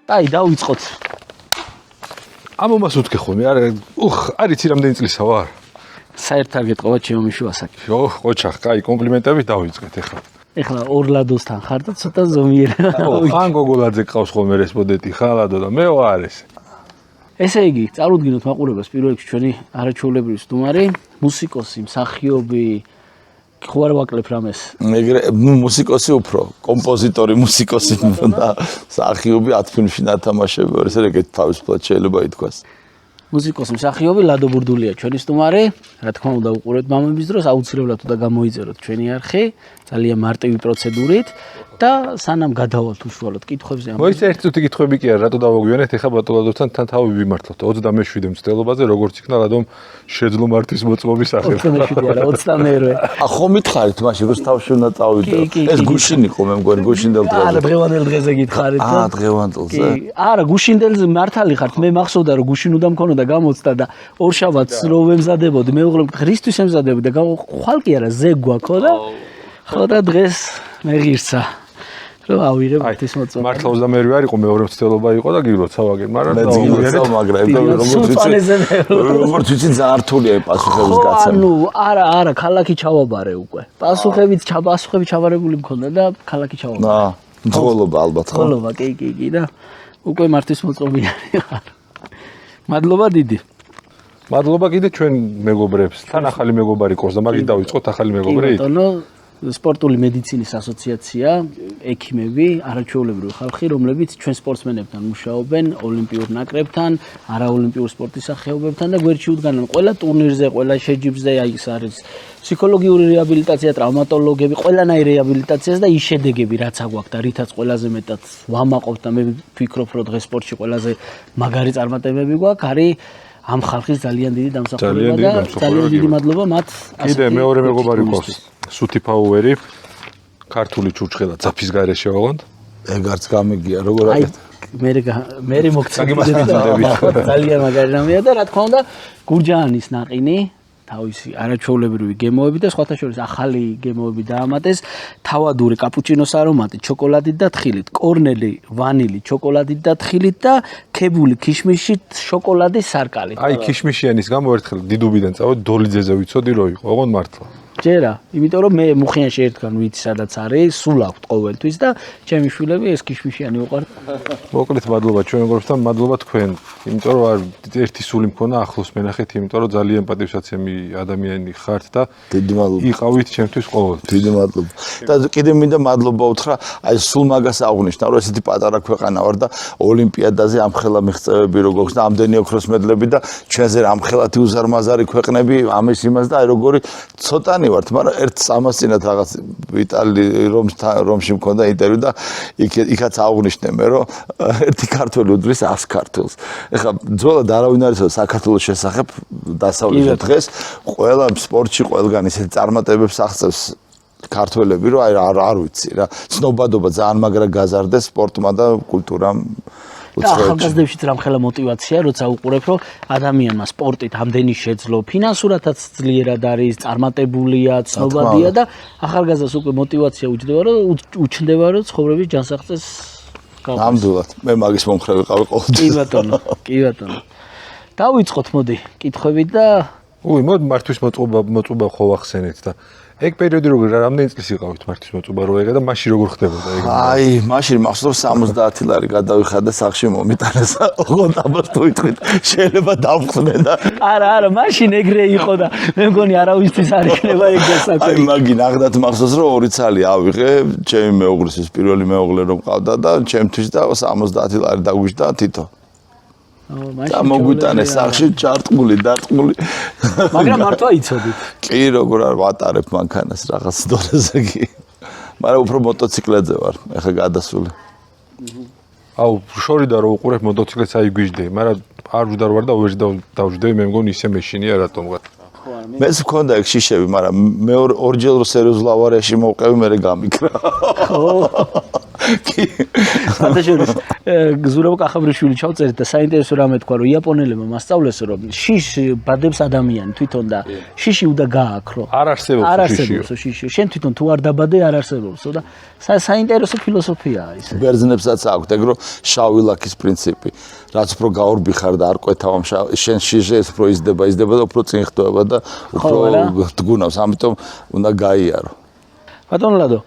აი, დავიწყოთ. ამომას უთქე ხოლმე, არის რამდენი წლისა ვარ? საერთოდ გეტყობა ჩემო მიშუასაკი. ოჩახ, კაი, კომპლიმენტები დავიწყეთ ახლა. ეხლა ორლადოსთან ხარ და ცოტა ზომიერად. ხან გოგოლაძე ყავს ხოლმე რესპონდენტი ხალადო და მე ვარ ეს. ესე იგი, წარუდგინოთ მაყურებელს პირველ რიგში ჩვენი არაჩვეულებრივი სტუმარი, მუსიკოსი, მსახიობი, ხო არ ვაკლებ რამეს. მუსიკოსი უფრო, კომპოზიტორი, მუსიკოსი და მსახიობი 10 ფილმში ნათამაშები, ესე ეგეთ თავისუფლად შეიძლება ითქვას. მუსიკოსი, მსახიობი ლადო ბურდულია ჩვენი სტუმარი. რა თქმა უნდა, უყურებთ მამების დროს, აუცილებლად უნდა გამოიწეროთ ჩვენი არხი, ძალიან მარტივი პროცედურით და სანამ გადავალთ უშუალოდ კითხვებზე. მოიცა ერთი წუთი კითხვები კი არა, რატო დავაგვიანეთ ახლა ბატონადოსთან თან თავი ვიმართლოთ 27 მცდელობაზე, როგორც იქნა ლადომ შეძლო მართვის მოწმობის სახელი. 27 არა, 22. ხო მითხარით მაშინ რომ თავში უნდა წავიდე. ეს გუშინ იყო მე მგონი გუშინდელ დღეზე. არა, დღევანდელ დღეზე გითხარით. დღევანდელზე. არა, გუშინდელზე მართალი ხართ. მე მახსოვდა რომ გუშინ უნდა მქონოდა გამოცდა და ორშაბათს რო ვემზადებოდი, მე უყურებ ხრისტის ემზადებოდი და ხვალ კი არა, ზე გვაქო და ხო და დღეს მე ღირსა. რომ ავირებ ეს მოწონა. მართლა 22 არ იყო, მეორე მცდელობა იყო და გილოცა ვაგერ, მაგრამ როგორც ვიცი ძალიან რთულია პასუხების გაცემა. ანუ არა, ქალაქი ჩავაბარე უკვე. პასუხები ჩავარებული მქონდა და ქალაქი ჩავაბარე. მძღოლობა ალბათ ხო? მძღოლობა, კი და უკვე მართვის მოწმობიანი ხარ. მადლობა დიდი. მადლობა კიდე ჩვენ მეგობრებს. თან ახალი მეგობარი ყავს და მაგით დავიწყოთ ახალი მეგობრი. ბატონო, სპორტული მედიცინის ასოციაცია, ექიმები, არაჩვეულებრივი ხალხი, რომლებიც ჩვენ სპორტსმენებთან მუშაობენ, ოლიმპიურ ნაკრებთან, არაოლიმპიურ სპორტის სახეობებთან და გვერდში უდგანან ყველა ტურნირზე, ყველა შეჯიბრზე, აი ეს არის ფსიქოლოგიური რეაბილიტაცია, ტრავმატოლოგები, ყველანაირი რეაბილიტაციას და ის შედეგები რაც აგვაქვს და რითაც ყველაზე მეტად ვამაყობთ და მე ვფიქრობ, რომ დღეს სპორტში ყველაზე მაგარი წარმატებები გვაქვს, არის ამ ხალხის ძალიან დიდი დამსახურება და ძალიან დიდი მადლობა მათ. კიდე მეორე მეგობარი ყავს. სუთი ფაუერი, ქართული ჩურჩხელა ძაფის გარეშე ვაღონთ. ეგარც გამიგია, როგორ აი, მე მოგწადები ძალიან მაგარი რამეა და რა თქმა უნდა, გურჯაანის ნაყინი, თავისი არაჩვეულებრივი გემოები და სხვათა შორის ახალი გემოები დაამატეს, თავადური კაპუჩინოს არომატით, შოკოლადით და თხილით, კორნელი ვანილი, შოკოლადით და თხილით და ქებული ქიშმიშით, შოკოლადის სარკალით. აი, ქიშმიშიანის გამო ერთხელ დიდუბიდან წავედი, დოლიძეზე ვიცოდი რო იყო, ოღონდ მართლა. ჯერა, იმიტომ რომ მე მუხიანში ერთგან ვიცი სადაც არის, სულ აქვთ ყოველთვის და ჩემი შვილები ეს ქიშმიშიანი უყვართ. მოკლედ მადლობა ჩვენ მეგობრებთან, მადლობა თქვენ. იმიტომ რომ ერთი სული მქონა ახლოს მენახეთ, იმიტომ რომ ძალიან პატივსაცემი ადამიანი ხართ და დიდი მადლობა. იყავით ჩემთვის ყოველთვის. დიდი მადლობა. და კიდე მინდა მადლობა უთხრა, აი სულ მაგას აღნიშნა, რომ ესეთი პატარა ქვეყანა ვარ და ოლიმპიადაზე ამხელა მიღწევები რო გვაქვს და ამდენი ოქროს მედლები და ჩვენზე ამხელათი უზარმაზარი ქვეყნები ამის იმას და აი როგორი ცოტანი ვართ, მაგრამ ერთ ამას წინათ რაღაც იტალი რომში მქონდა ინტერვიუ და იქაც აღნიშნე მე რომ ერთი ქართველი უდრის 100 ქართველს. ეხლა ძველად არავინ არ იცოდა საქართველოს შესახებ დასავლეთ დღეს ყველა სპორტში ყველგან ისეთი წარმატებებს აღწევს ქართველები რომ არ ვიცი რა. ცნობადობა ძალიან მაგრა გაზარდეს სპორტმა და კულტურამ. და ახალგაზრდებშიც რამხელა мотиваცია, როცა უყურებ, რომ ადამიანმა სპორტით ამდენი შეძლო, ფინანსურადაც ძლიერად არის, წარმატებულია, ცნობადია და ახალგაზრდას უკვე мотиваცია უჩნდება, რომ ცხოვრების ჯანსაღწეს გავყოს. ნამდვილად, მე მაგის მომხრე ვიყავი ყოველთვის. კი ბატონო. დავიწყოთ მოდი, კითხვები და მოდი მართვის მოწმობა ხო ვახსენეთ და ეგ პერიოდი როგორ რამდენი წლის იყავით მართვის მოწმობა რო ეგა და მაშინ როგორ ხდებოდა ეგ? აი, მაშინ მახსოვს 70 ლარი გადავიხადე სახში მომიტანეს. ოღონდ ამას თუ იტყვით, შეიძლება დავხსნე და არა, მაშინ ეგრე იყო და მე მგონი არავისთვის არ იქნება ეგ დასაკვირი. აი, მაგი ნახდათ მახსოვს რომ 2 ცალი ავიღე, ჩემი მეუღლის ის პირველი მეუღლე რომ ყავდა და ჩემთვის და 70 ლარი დაგვიჯდა თითო. და მოგვიტანეს სახში ჩარტყული, დარტყული. მაგრამ მართლა იცოდით. კი, როგორ არ ვატარებ მანქანას რაღაც დონეზე კი. მაგრამ უფრო მოტოციკლებზე ვარ, ეხლა გადასული. აუ, შორიდან რო უყურებ მოტოციკლებს აი გვიждდები, მაგრამ არ ვждარ ვარ და ვერ დავждდები, მე მგონი ისე მეშინია რატომღაც. მეც მქონდა ეგ შიშები, მაგრამ მე ორჯერ სერიოზულ ავარიაში მოვყევი, მე გამიქრა. სადაშორის გზურაბ კახაბრიშვილი ჩავწერეთ და საინტერესო რამე თქვა რომ იაპონელებმა მასწავლეს რომ შიშ ბადებს ადამიანი თვითონ და შიში უნდა გააქრო არ არსებობს შიში შენ თვითონ თუ არ დაბადე არ არსებობსო და საინტერესო ფილოსოფიაა ის ბერძნებსაც აქვთ ეგ რომ შავი ლაქის პრინციპი რაც უფრო გაურბიხარ და არ ყვეთავ შენ შიში ეს უფრო იზრდება და უფრო წინ ხდება და უფრო დგუნავს ამიტომ უნდა გაიარო ბატონო ლადო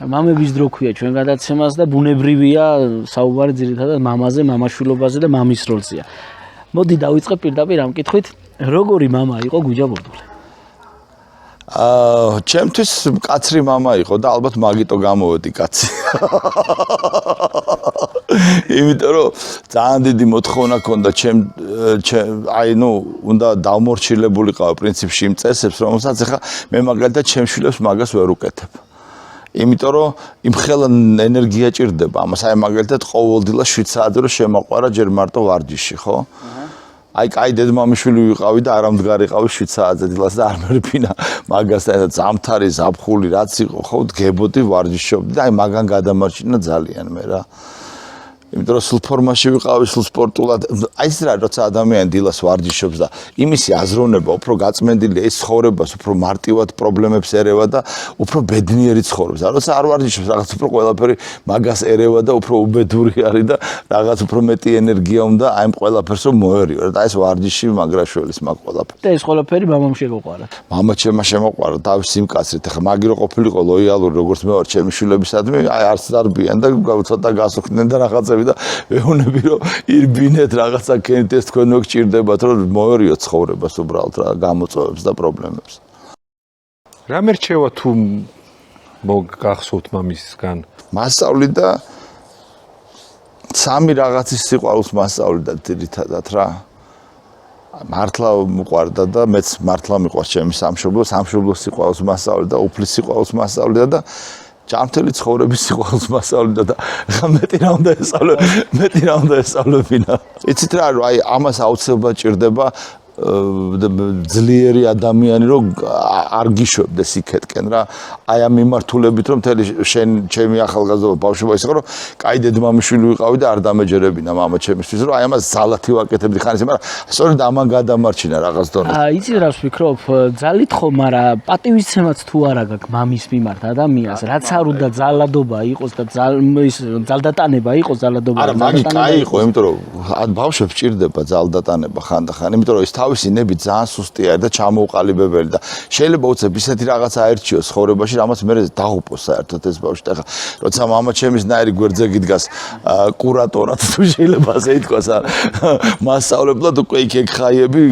მამების დრო ქვია ჩვენ გადაცემას და ბუნებრივია საუბარი ძირითადად მამაზე, მამაშვილობაზე და მამის როლზეა. მოდი დავიწყებ პირდაპირ ამ კითხვით, როგორი მამა იყო გუჯა ბურდული? ჩემთვის კაცრი მამა იყო და ალბათ მაგიტო გამოვედი კაცი. იმიტომ რომ ძალიან დიდი მოთხოვნა ქონდა უნდა დავმორჩილებულიყავი პრინციპში იმ წესებს, რომელსაც ახლა მე მაგალითად ჩემ შვილებს მაგას ვერ უკეთებ. იმიტომ რომ იმ ხელა ენერგია ჭირდება ამას აი მაგალითად ყოველდღიურად 7 საათზე რომ შემოყვარა ჯერ მარტო ვარჯიში ხო აი კაი დედმამიშვილი ვიყავი და არამდგარიყავი 7 საათზე დილას და არ მერფინა მაგასთან და ზამთარი ზაფხული რაც იყო ხო დგებოდი ვარჯიშობდი და აი მაგან გადამარჩინა ძალიან მე რა იმიტომ რომ სულ ფორმაში ვიყავი სულ სპორტულად აი ეს რა როცა ადამიანი დილას ვარჯიშობს და იმისი აზროვნება უფრო გაწმენდილია ის ცხოვრებას უფრო მარტივად პრობლემებს ერევა და უფრო ბედნიერი ცხოვრობს და როცა არ ვარჯიშობს რაღაც უფრო ყველაფერი მაგას ერევა და უფრო უბედური არის და რაღაც უფრო მეტი ენერგია უნდა აი ამ ყველაფერს რომ მოერიო და ეს ვარჯიში მაგრაშველის მაგ ყველაფერი და ეს ყველაფერი მამამ შეგვყარა მამა შემოყვარა თავის სიმკაცრით ახლა მაგირო ყოფილიყო ლოიალური როგორც მე ვარ ჩემი შვილებისადმი აი არც დარბიან და ცოტა გასუქდნენ და რაღაცა და ვეუბნები რომ ირბინეთ რაღაცა ქენით ეს თქვენ მოგჭირდებათ რომ მოერიო ცხოვრებას უბრალოდ რა გამოწვევებს და პრობლემებს. რა მერჩევა თუ მოგახსოვთ მამისგან? მასწავლი და სამი რაღაცის სიყვარულს მასწავლი და ძირითადად რა. მართლა მოყვარდა და მეც მართლა მიყვარს ჩემი სამშობლოს სიყვარულს მასწავლი და უფლის სიყვარულს მასწავლი და ჯანმრთელი ცხოვრების სიყვარულს მასწავლიდა და მეტი რა უნდა ესწავლებინა. იცით რა აი ამას აუცილებლად ჭირდება ძლიერი ადამიანი რომ არ გიშვებდეს იქეთკენ რა აი ამ მიმართულებით რომ მთელი ჩემი ახალგაზრდობა ბავშვობა ის იყო რომ კაი დედმამიშვილი ვიყავი და არ დამეჯერებინა მამა ჩემისთვის რომ აი ამას ზალათი ვაკეთებდი ხანის მაგრამ სწორედ ამან გადამარჩინა რაღაც დონეზე იცით რას ვფიქრობ ძალით ხო მაგრამ პატივისცემაც თუ არა გაქვს მამის მიმართ ადამიანს რაც არ უნდა ძალადობა იყოს და ძალდატანება იყოს ძალადობა არა მაგი კაი იყო იმიტომ რომ ბავშვებს ჭირდება ძალდატანება ხანდახან იმიტომ რომ ის თავისი ნები ძალიან სუსტია და ჩამოუყალიბებელი და შეიძლება უცებ ისეთი რაღაც აერჩიოს ცხოვრებაში, რამაც მე დაღუპოს საერთოდ ეს ბავშვი. ახლა როცა მამა ჩემის ნაირი გვერდზე გიდგას კურატორად თუ შეიძლება ასე ითქვას, მასწავლებლად უკვე იქ ხაიები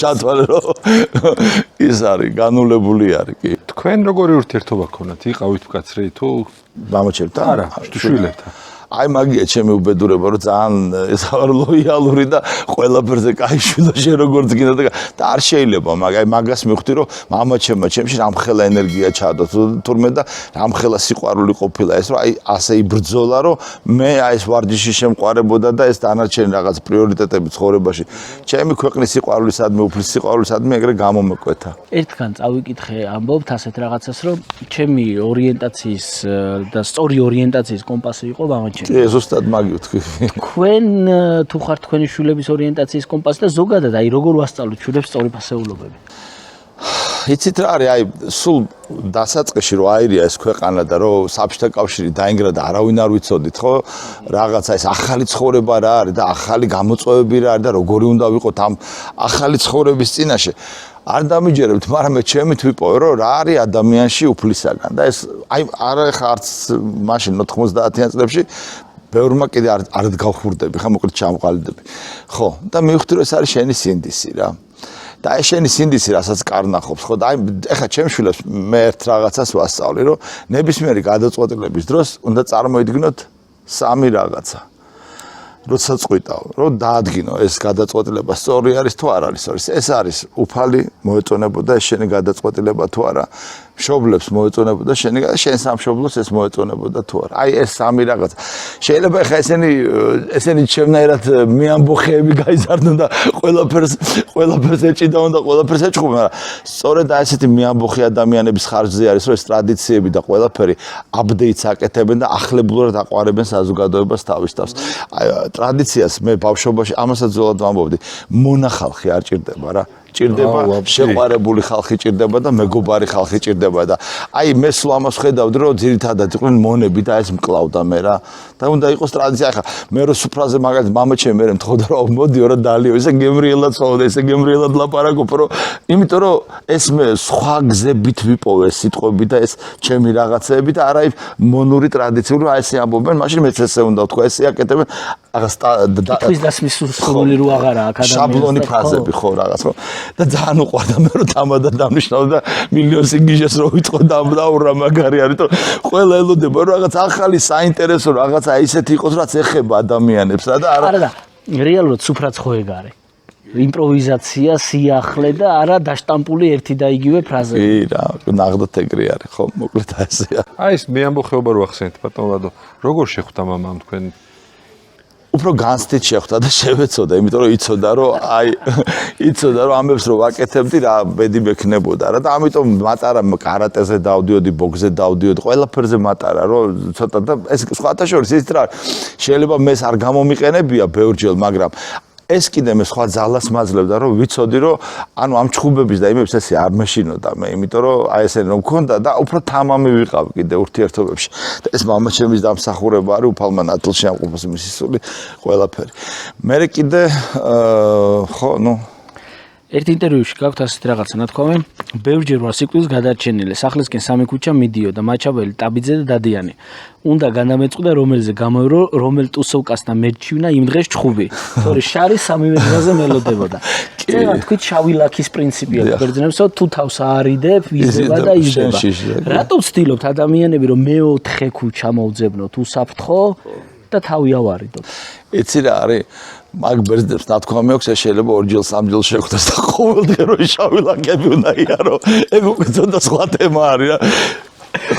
ჩათვალე რომ ის არის განულებული არის კი. თქვენ როგორი ურთიერთობა გქონდათ? იყავით მკაცრი თუ მამაჩემთან? არა, შვილებთან. აი მაგია ჩემი უბედურება რომ ძალიან ეს არ ლოიალური და ყველაფერზე კაი შვილო შენ როგორც გინდა და არ შეიძლება აი მაგას მივხვდი რომ მამაჩემმა ჩემში რამხელა ენერგია ჩადო თურმე და რამხელა სიყვარული ყოფილა ეს რომ აი ასე იბრძოლა რომ მე აი ეს ვარჯიში შემყარებოდა და ეს დანარჩენი რაღაც პრიორიტეტები ცხოვრებაში ჩემი ქვეყნის სიყვარულისადმი უფლის სიყვარულისადმი ეგრე გამომეკვეთა ერთგან წავიკითხე ამბობთ ასეთ რაღაცას რომ ჩემი ორიენტაციის და სწორი ორიენტაციის კომპასი იყო მამაჩემი ეს ზუსტად მაგი ვთქვი. თქვენ თუ ხართ თქვენი შვილების ორიენტაციის კომპასი და ზოგადად აი როგორ ვასწავლოთ შვილებს სწორი ფასეულობები? იცით რა არის აი სულ დასაწყისში რომ აირია ეს ქვეყანა და რომ საბჭოთა კავშირი დაინგრა და არავინ არ ვიცოდით ხო რაღაცა ეს ახალი ცხოვრება რა არის და ახალი გამოწვევები რა არის და როგორი უნდა ვიყოთ ამ ახალი ცხოვრების წინაშე არ დამიჯერებთ, მაგრამ მე ჩემით ვიპოვე რომ რა არის ადამიანში უფლისაგან და ეს აი არა ხა არც მაშინ 90-იან წლებში ბევრმა კიდე არ გავხურდები, ხა მოკლედ ჩამყალიდები. ხო, და მივხვდი რომ ეს არის შენი სინდისი რა. და ეს შენი სინდისი რასაც კარნახობს, ხო და აი ეხა ჩემ შვილებს მე ერთ რაღაცას ვასწავლი რომ ნებისმიერი გადაწყვეტილების დროს უნდა წარმოიდგინოთ სამი რაღაცა. როცა წყვიტავ, რომ დაადგინო ეს გადაწყვეტილება სწორი არის თუ არ არის სწორი. ეს არის უფალი მოეწონებოდა ეს შენი გადაწყვეტილება თუ არა. მშობლებს მოეწონებოდა შენი და შენ სამშობლოს ეს მოეწონებოდა თუ არა. აი ეს სამი რაღაცა. შეიძლება ხა ესენი ჩემნაირად მეამბოხეები გაიზარდონ და ყველაფერს ეჭიდაონ და ყველაფერს ეჭხუბენ, მაგრამ სწორედ ასეთი მეამბოხე ადამიანების ხარჯზე არის, რომ ეს ტრადიციები და ყველაფერი აპდეიტს აკეთებენ და ახლებურად აყვარებენ საზოგადოებას თავის თავს. აი ტრადიციას მე ბავშვობაში ამასაც ძველად ვამბობდი, მონახალხი არ ჭირდება რა. ჭირდება შეყვარებული ხალხი ჭირდება და მეგობარი ხალხი ჭირდება და აი მე სულ ამას ხედავდი რომ ძირითადად იყვნენ მონები და ეს მკლავდა მე რა და უნდა იყოს ტრადიცია ახლა მე რო სუფრაზე მაგალითად მამა ჩემი მე მთხოვდა რომ მოდიო რა დალიო ესე გემრიელად წავდა ესე გემრიელად ლაპარაკობ რომ იმიტომ რომ ეს მე სხვა გზებით ვიპოვე სიტყვები და ეს ჩემი რაღაცეები და არა მონური ტრადიციული აი ესე ამბობენ მაშინ მეც ესე უნდა ვთქვა ესე აკეთებენ რაღაც თვის დასმის სრული რო აღარა აქ ადამიანს შაბლონი ფრაზები ხო რაღაც ხო და ძალიან უყვარდა მე რომ თამადა დამნიშნავდა და მილიონს იგიჟეს რო ვიტყო დავრა მაგარი არის თუ ყველა ელოდება რომ რაღაც ახალი საინტერესო რაღაცა ისეთი იყოს რაც ეხება ადამიანებს და არა და რეალურად სუფრაც ხო ეგ არის იმპროვიზაცია სიახლე და არა დაშტამპული ერთი და იგივე ფრაზები კი რა ნახდოთ ეგრე არის ხო მოკლედ ასეა აი ეს მეამბოხეობა რო ახსენეთ ბატონ ლადო როგორ შეხვდა მამამ თქვენ უფრო განცდით შეხვდა და შევეცოდა, იმიტომ რომ იცოდა რომ ამებს რო ვაკეთებდი რა ბედი მექნებოდა რა და ამიტომ მატარა კარატეზე დავდიოდი, ბოქსზე დავდიოდი, ყველაფერზე მატარა რომ ცოტა და ეს სხვათა შორის ის რა შეიძლება მეც არ გამომიყენებია ბევრჯერ, მაგრამ ეს კიდე მე სხვა ძალას მაძლევდა რომ ვიცოდი რომ ანუ ამ ჩხუბების და იმებს ესე არ მეშინოდა მე იმიტომ რომ აი ესე რომ მქონდა და უფრო თამამი ვიყავ კიდე ურთიერთობებში და ეს მამაჩემის დამსახურება არის უფალმა ნათლში ამყოფოს მისი სული ყველაფერი მე კიდე ხო ნუ ერთ ინტერვიუში გაქვთ ასეთ რაღაცა ნათქვამი ბევრჯერ ვარ სიკვდილს გადარჩენილი სახლისკენ სამი ქუჩა მიდიოდა მაჩაბელი ტაბიძე და დადიანი უნდა განამეწყდა რომელზე გამოვრო რომელ ტუსოვკასთან მერჩივნა იმ დღეს ჩხუბი თორე შარი სამივე დღეზე მელოდებოდა წერა თქვით შავი ლაქის პრინციპია ბერძნებს თუ თავს აარიდებ იზრდება და იზრდება რატო ვცდილობთ ადამიანები რომ მეოთხე ქუჩა მოვძებნოთ უსაფრთხო და თავი ავარიდოთ იცი რა არის მაგ ბერძნებს ნათქვამი აქვს ეს შეიძლება ორჯერ სამჯერ შეხვდეს და ყოველდღე რო შავი ლაქები უნდა იარო ეგ უკვე ცოტა სხვა თემა არის რა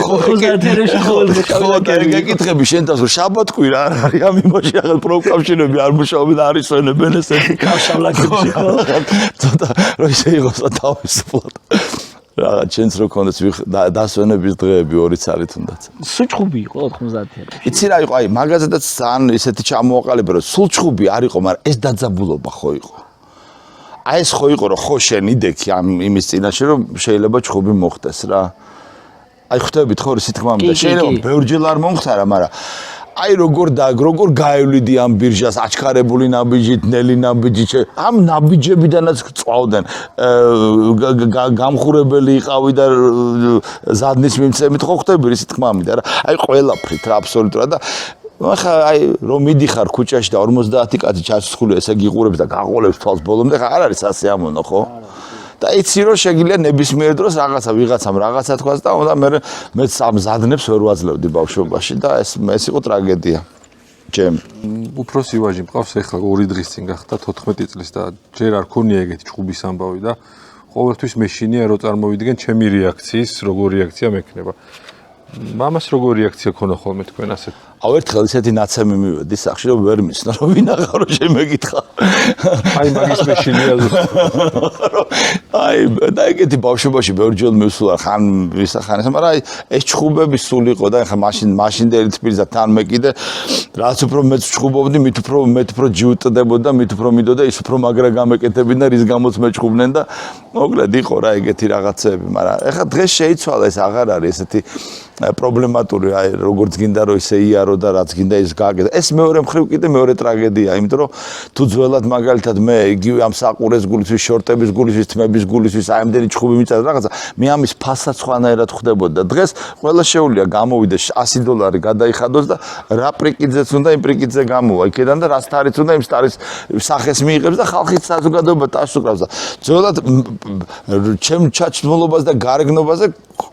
ხო და გეკითხები შენ თავს რომ შაბათკვი რა არის ამ იმაში ახალ პროფკავშირები არ მუშაობენ და არის ვენებენ ესეთი კავშირლაკებში ხო ცოტა რო ისე იყოს თავისუფლად რაღაც ჩვენც რო კონდეს დასვენების დღეები 2 წელი თუნდაც. სუჩხუბი იყო 90-იანებში. იცი რა იყო, აი მაგაზედაც ძალიან ისეთი ჩამოაყალიბე რომ სულჩხუბი არ იყო, მაგრამ ეს დაძაბულობა ხო იყო. აი ეს ხო იყო რომ ხო შენ იდექი ამ იმის წინაშე რომ შეიძლება ჩხუბი მოხდეს რა. აი ხვდებით ხო რისი თქმა უნდა შეიძლება ბევრჯერ არ მომხდარა, მაგრამ აი როგორ გაევლიდი ამ ბირჟას აჩქარებული ნაბიჯით, ნელი ნაბიჯით, ამ ნაბიჯებიდანაც წვავდნენ. გამხურებელი იყავი და ზადნის მიმცემით ხო ხვდები რისი თქმა მინდა რა. აი ყველაფრით რა აბსოლუტურად და ახლა აი რომ მიდიხარ ქუჩაში და 50 კაცი ჩასხული ესე გიყურებს და გაყოლებს თვალს ბოლომდე ხა არ არის ასე ამონო ხო? და იცი რომ შეგიძლია ნებისმიერ დროს ვიღაცამ რაღაცა თქვას და უნდა მეც ამ ზადნებს ვერ ვაძლევდი ბავშვობაში და ეს იყო ტრაგედია. ჩემ უფროსი ვაჟი მყავს ახლა 2 დღის წინ გახდა 14 წლის და ჯერ არ ქონია ეგეთი ჭუბის ამბავი და ყოველთვის მეშინია რომ წარმოვიდგენ ჩემი რეაქციის როგორ რეაქცია მექნება. მამას როგორ რეაქცია ქონა ხოლმე თქვენ ასეთ? აუ ერთხელ ისეთი ნაცემი მივედი სახში რომ ვერ მისნა რომ ვინახავ რომ შემეკითხა. აი მაგის მეშინია აი და ეგეთი ბავშვობაში ბევრჯერ მივსულა ხან ვისახანეს, მაგრამ აი ეს ჩხუბები სულ იყო და ახლა მაშინდელი თბილისთან თან მე კიდე რაც უფრო მეც ჩხუბობდი, მით უფრო ჯიუტდებოდა, მით უფრო მიდოდა ის უფრო მაგრა გამეკეთებინა, რის გამოც მეჩხუბნენ და მოკლედ იყო რა ეგეთი რაღაცები, მაგრამ ახლა დღეს შეიცვალა ეს აღარ არის ესეთი პრობლემატური აი როგორც გინდა რომ ისე იარო და რაც გინდა ის გააკეთა. ეს მეორე მხრივ კიდე მეორე ტრაგედია, იმიტომ რომ თუ ძველად მაგალითად მე იგივე ამ საყურეს გულისთვის, შორტების გულისთვის, თმების გულისთვის აი ამდენი ჩხუბი მიწევდა რაღაცა, მე ამის ფასაც სხვანაირად ხვდებოდა. დღეს ყველა შეუძლია გამოვიდეს $100 გადაიხადოს და რა პრიკიძეც უნდა იმ პრიკიძე გამოვა იქიდან და რა სტარიც უნდა იმ სტარის სახეს მიიღებს და ხალხის საზოგადოება ტაშს უკრავს და ძველად ჩემ ჩაჩნოლობას და გარეგნობაზე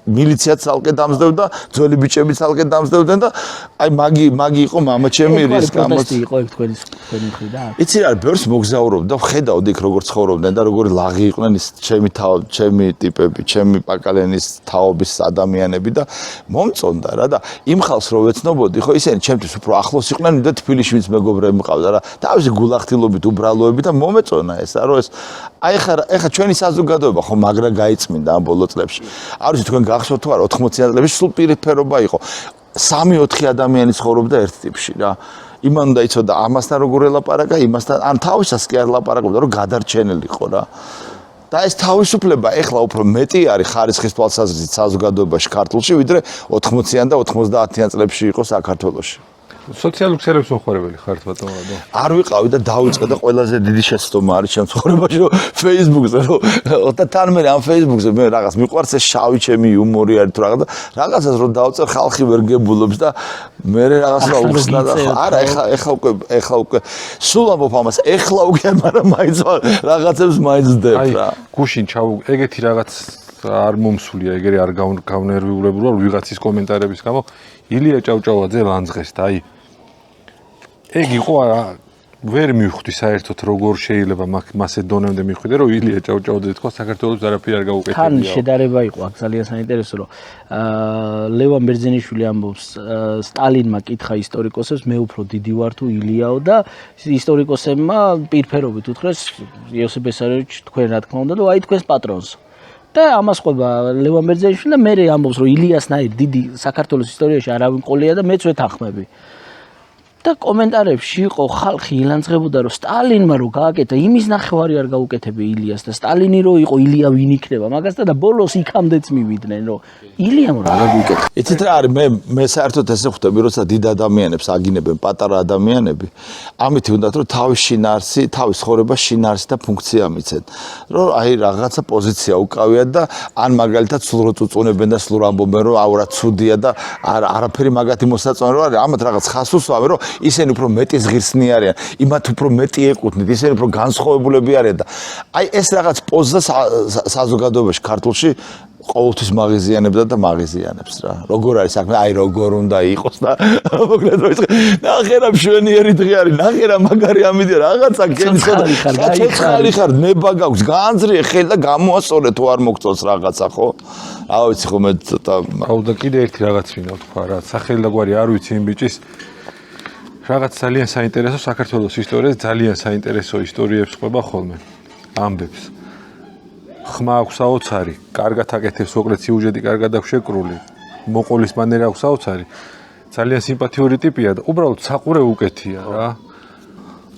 მილიცია ცალკე დამსდევდა, ძველი ბიჭები ცალკე დამსდევდნენ და აი მაგი იყო მამაჩემი რის გამოც იყო ეგ თქვენი მხრიდან. იცი რა ბევრს მოგზაურობ და ხედავდი იქ როგორ ცხოვრობდნენ და როგორ ლაღი იყვნენ ის ჩემი ტიპები, ჩემი პაკალენის თაობის ადამიანები და მომწონდა რა და იმ ხალხს რო ვეცნობოდი, ხო ისინი ჩემთვის უფრო ახლოს იყვნენ და თბილისში ვინც მეგობრები მყავდა რა. თავისი გულახდილობით, უბრალოებით და მომეწონა ეს რა, რომ ეს აი ხა ჩვენი საზოგადოება ხო მაგრა გაიწმინდა ამ ბოლო წლებში. არ ვიცი თქვენ გახსოვთ თუ არა 80-იან წლებში სულ პირფერობა იყო. 3-4 ადამიანი ცხოვრობდა ერთ ტიპში რა. იმან უნდა იცოდა ამასთან როგორ ელაპარაკა, იმასთან ან თავისას კი არ ლაპარაკობდა, რომ გადარჩენილიყო რა. და ეს თავისუფლება ეხლა უფრო მეტი არის ხარისხის თვალსაზრისით საზოგადოებაში ქართულში, ვიდრე 80-იან და 90-იან წლებში იყო საქართველოში. სოციალურ ქსელებს მოხარებელი ხართ ბატონო? არ ვიყავი და დავიწყე და ყველაზე დიდი შეცდომა არის ჩემ ცხოვრებაში, რომ Facebook-ზე რომ და თან მე ამ Facebook-ზე მე რაღაც მიყვარს ეს შავი ჩემი იუმორი არის თუ რაღაცას რომ დავწერ ხალხი ვერ გებულობს და მე რაღაც რა უხსნა და არა ეხლა უკვე სულ ამბობ ამას ეხლა უკვე მაგრამ მაინც რაღაცებს მაინც დებ რა. გუშინ ეგეთი რაღაც არ მომსულია, ეგრე არ გავნერვიულებულა ვიღაცის კომენტარების გამო ილია ჭავჭავაძე ლანძღეს და აი ეგ იყო ვერ მივხვდი საერთოდ როგორ შეიძლება მასე დონემდე მივხვდი რომ ილია ჭავჭავაძე თქვა საქართველოს არაფერი არ გაუკეთებია. თან შედარება იყო აქ ძალიან საინტერესო რომ ლევან ბერძენიშვილი ამბობს სტალინმა კითხა ისტორიკოსებს მე უფრო დიდი ვარ თუ ილიაო და ისტორიკოსებმა პირფერობით უთხრეს იოსებ ბესარიევიჩ თქვენ რა თქმა უნდა და აი თქვენს პატრონს. და ამას ყვება ლევან ბერძენიშვილი და მე ამბობს რომ ილიასნაირ დიდი საქართველოს ისტორიაში არავინ ყოლია და მეც ვეთანხმები. და კომენტარებში იყო ხალხი ილანძღებოდა რომ სტალინმა რო გააკეთა იმის ნახევარი არ გაუკეთებია ილიას და სტალინი რო იყო ილია ვინ იქნება მაგასთან და ბოლოს იქამდეც მივიდნენ რომ ილიამ რა გაუკეთა. იცით რა არის მე საერთოდ ესე ხვდები როცა დიდ ადამიანებს აგინებენ პატარა ადამიანები ამით უნდათ რომ თავის შინაარსი თავის ცხოვრებას შინაარსი და ფუნქცია მიცეთ რომ აი რაღაცა პოზიცია უკავიათ და ან მაგალითად სულ რო წუწუნებენ და სულ ამბობენ რომ აუ რა ცუდია და არაფერი მაგათი მოსაწონი რო არის ამათ რაღაც ხას უსვამენ რომ ისინი უფრო მეტი ზღირსნი არიან, იმათ უფრო მეტი ეკუთვნით, ისინი უფრო განსხვავებულები არიან და აი ეს რაღაც პოზა საზოგადოებაში ქართულში ყოველთვის მაღიზიანებდა და მაღიზიანებს რა. როგორ არის საქმე? აი როგორ უნდა იყოს და მოკლედ რომ ისე ნახერა მშვენიერი დღე არის, ნახერა მაგარი ამიდია რაღაცა გენცოცხალი ხარ, ნება გაქვს, გაანძრიე ხელი და გამოასწორე თუ არ მოგწონს რაღაცა ხო? აუ ვიცი ხო მე ცოტა აუ და კიდე ერთი რაღაც მინდა ვთქვა რა. სახელი და გვარი არ ვიცი იმ ბიჭის რაღაც ძალიან საინტერესო საქართველოს ისტორიას ძალიან საინტერესო ისტორიებს ყვება ხოლმე ამბებს. ხმა აქვს საოცარი, კარგად აკეთებს მოკლედ სიუჟეტი კარგად აქვს შეკრული, მოყოლის მანერა აქვს საოცარი. ძალიან სიმპათიური ტიპია და უბრალოდ საყურე უკეთია რა.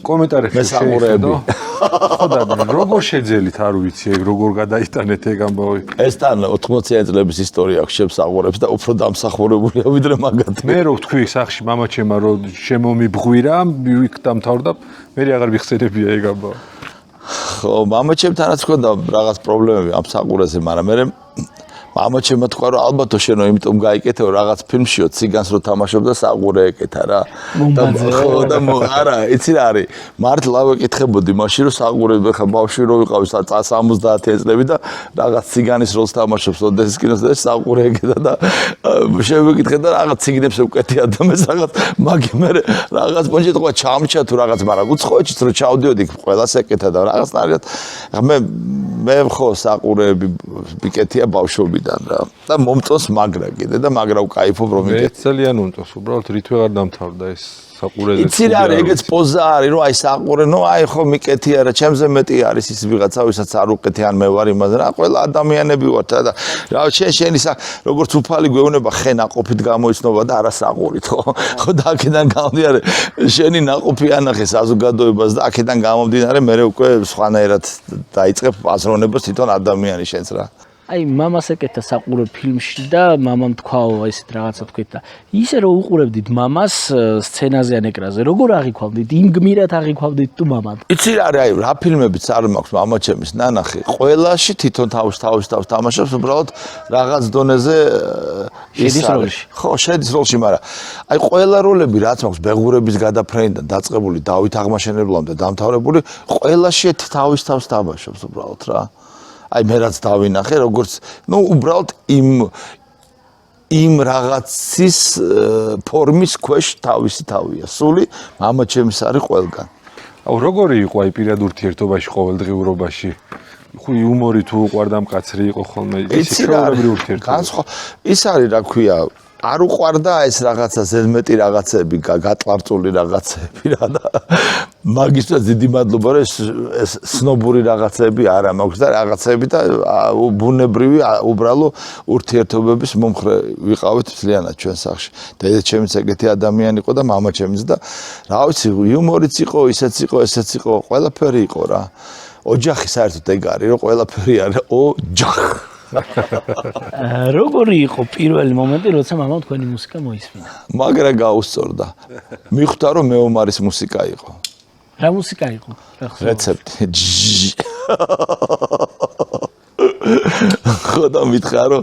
კომენტარებში შეხედო. ხო და როგორ შეძელით არ ვიცი ეგ როგორ გადაიტანეთ ეგ ამბავი. ეს თან 80-იან წლების ისტორია აქვს შემსაყურებს და უფრო დამსახურებულია ვიდრე მაგათი. მე რო ვთქვი სახში მამაჩემა რომ შემომიბღვირა, მივიქ დამთავრდა, მე აღარ ვიხსენებია ეგ ამბავი. ხო, მამაჩემთანაც ჰქონდა რაღაც პრობლემები ამ საყურეზე, მაგრამ მე მამაჩემმა თქვა რომ ალბათო შენო იმიტომ გაიკეთე რაღაც ფილმშიო ციგანს რო თამაშობდა საყურე ეკეთა რა. ხო და არა, იცი რა არის? მართლა ვეკითხებოდი მაშინ რომ საყურე ხა ბავშვი რო ვიყავი 70-იან წლები და რაღაც ციგანის როლს თამაშობს ოდესის კინოს და საყურე ეკეთა და შევეკითხე და რაღაც ციგნებს უკეთია და მე რაღაც მე რაღაც პონჩი თქვა ჩამჩა თუ რაღაც მაგრამ უცხოეთშიც რო ჩავდიოდი ყველას ეკეთა და რაღაცნაირად მე ხო საყურეები ვიკეთია ბავშვობიდან და მომწონს მაგრა კიდე და მაგრა ვკაიფობ რომ მე ძალიან უმწონს უბრალოდ რით ვეღარ დამთავრდა ეს საყურეზე. იცი რა არის ეგეც პოზა არის რომ აი საყურე ნუ აი ხო მიკეთია რა ჩემზე მეტი არის ის ვიღაცა ვისაც არ უკეთე ან მე ვარ იმაზე რა ყველა ადამიანები ვართ და რა შენი როგორც უფალი გვეუბნება ხე ნაყოფით გამოიცნობა და არა საყურით ხო და აქედან გამომდინარე შენი ნაყოფი ანახე საზოგადოებას და აქედან გამომდინარე მე უკვე სხვანაირად დაიწყებ აზროვნებას თვითონ ადამიანი შენს რა. აი მამას ეკეთა საყურე ფილმში და მამამ თქვაო ესეთ რაღაცა თქვით და ისე რომ უყურებდით მამას სცენაზე ან ეკრანზე როგორ აღიქვავდით იმ გმირად აღიქვავდით თუ მამად? იცი რა არის აი რა ფილმებიც არ მაქვს მამაჩემის ნანახი ყველაში თვითონ თავის თამაშობს უბრალოდ რაღაც დონეზე შედის როლში. ხო შედის როლში მაგრამ აი ყველა როლები რაც მაქვს ბეღურების გადაფრენიდან დაწყებული დავით აღმაშენებლამდე დამთავრებული ყველაში თავის თამაშობს უბრალოდ რა. აი მე რაც დავინახე როგორც ნუ უბრალოდ იმ რაღაცის ფორმის ქვეშ თავისი თავია. სული მამა ჩემის არის ყველგან. აუ როგორი იყო აი პირად ურთიერთობაში ყოველდღიურობაში? ხუ იუმორი თუ უყვარდა მკაცრი იყო ხოლმე ის ჩვეულებრივი ურთიერთობა. ის არის რა ქვია არ უყვარდა ეს რაღაცა ზედმეტი რაღაცები, გატლარწული რაღაცები რა და მაგისტრად დიდი მადლობა რომ ეს სნობური რაღაცები არა მაქვს და რაღაცები და ბუნებრივი უბრალო ურთიერთობების მომხრე ვიყავით ძალიანად ჩვენ სახლში. დედაჩემიც ეგეთი ადამიანი იყო და მამაჩემიც და რა ვიცი იუმორიც იყო, ისეც იყო, ესეც იყო, ყველაფერი იყო რა. ოჯახი საერთოდ ეგ არის რომ ყველაფერი არის ოჯახი. როგორი იყო პირველი მომენტი, როცა მამამ თქვენი მუსიკა მოისმინა? მაგრა გაუსწორდა. მიხვდა რომ მეომარის მუსიკა იყო. რა მუსიკა იყო? რეცეპტი. ხოდა მითხრა რომ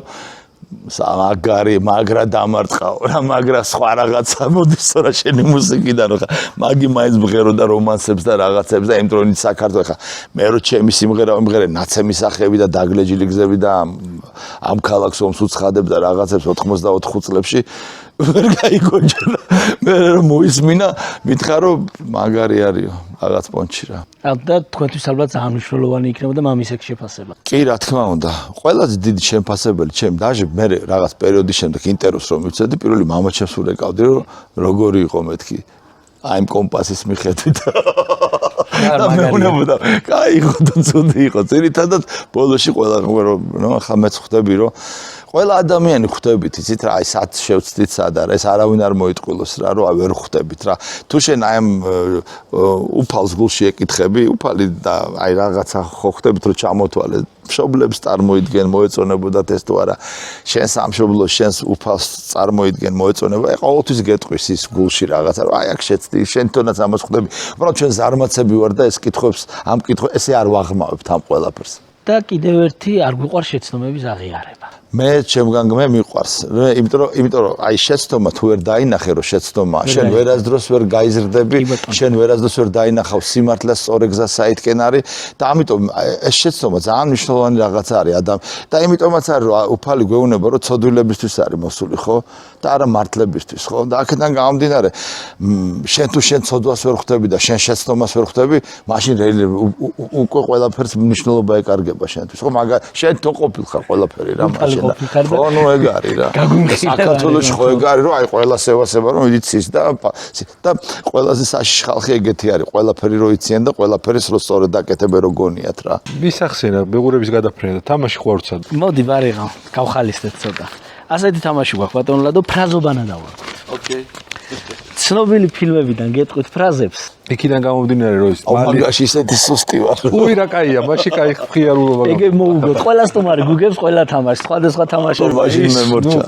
სამაგარი მაგრა დამარტყაო რა მაგრა სხვა რაღაცა მოდის რა შენი მუსიკიდან ხა მაგი მაინც მღეროდა რომანსებს და რაღაცებს და იმდრონით საქართველოს ხა მე რო ჩემი სიმღერა ვიმღერე ნაცემი სახეები და დაგლეჯილი გზები და ამ ქალაქს ომს უცხადებ და რაღაცებს 84 წლებში ვერ გაიგონჯა მე რომ მოისმინა მითხრა რომ მაგარი არისო რაღაც პონჩი რა და თქვენთვის ალბათ ძალიან მნიშვნელოვანი იქნებოდა მამის ეგ შეფასება კი რა თქმა უნდა ყველაზე დიდი შეფასებელი ჩემ დაჟე მე რაღაც პერიოდის შემდეგ ინტერვიუს რომ მივცედი პირველი მამაჩემს ურეკავდი რომ როგორი იყო მეთქი აი ამ კომპასის მიხედვით და მე უნებოდა კაი იყო და ცუდი იყო ძირითადად ბოლოში ყველა რომ ხა მეც ხვდები რომ ყველა ადამიანი ხვდებით იცით რა აი სად შევცდით სად არა ეს არავინ არ მოიტყვილოს რა რომ ვერ ხვდებით რა თუ შენ აი ამ უფალს გულში ეკითხები უფალი და აი რაღაცა ხო ხვდებით რომ ჩამოთვალე მშობლებს წარმოიდგენ მოეწონებოდათ ეს თუ არა შენ სამშობლოს შენს უფალს წარმოიდგენ მოეწონება აი ყოველთვის გეტყვის ის გულში რაღაცა რომ აი აქ შეცდი შენ თუნდაც ამას ხვდები უბრალოდ ჩვენ ზარმაცები ვარ და ეს კითხვებს ამ კითხვებს ესე არ ვაღრმავებთ ამ ყველაფერს და კიდევ ერთი არ გვიყვარს შეცდომების აღიარება მე ჩემგან მე მიყვარს იმიტომ რომ აი შეცდომა თუ ვერ დაინახე რომ შეცდომა შენ ვერასდროს ვერ გაიზრდები შენ ვერასდროს ვერ დაინახავ სიმართლეს სწორი გზა საითკენ არის და ამიტომ ეს შეცდომა ძალიან მნიშვნელოვანი რაღაც არის და იმიტომაც არის რომ უფალი გვეუბნება რომ ცოდვილებისთვის არის მოსული ხო და არა მართლებისთვის ხო და აქედან გამომდინარე შენ თუ შენ ცოდვას ვერ ხვდები და შენ შეცდომას ვერ ხვდები მაშინ უკვე ყველაფერს მნიშვნელობა ეკარგება შენთვის ხო მაგრამ შენ თუ ყოფილხარ ყველაფერი რა მაშინ ხო ნუ ეგ არის რა საქართველოში ხო ეგ არის რომ აი ყველას ევასება რომ იცის და ყველაზე საშიში ხალხი ეგეთი არის ყველაფერი რო იციან და ყველაფერის რო სწორად აკეთებენ რო გონიათ რა მისახსენა მეღურების გადაფრენა და თამაში ყვარცად მოდი ვარიღავ გავხალისდეთ ცოტა ასეთი თამაში გვაქვს ბატონო ლადო ფრაზობანა დავარ ოკეი ცნობილი ფილმებიდან გეტყვით ფრაზებს იქიდან გამომდინარე რომ ის მაგაში ისეთი სუსტი ვარ უი რა კაია მაშინ კაი ხიარულობა ეგ მოუგო ყველა სტუმარი გუგებს ყველა თამაშს სხვადასხვა თამაშები მაშინ მე მორჩა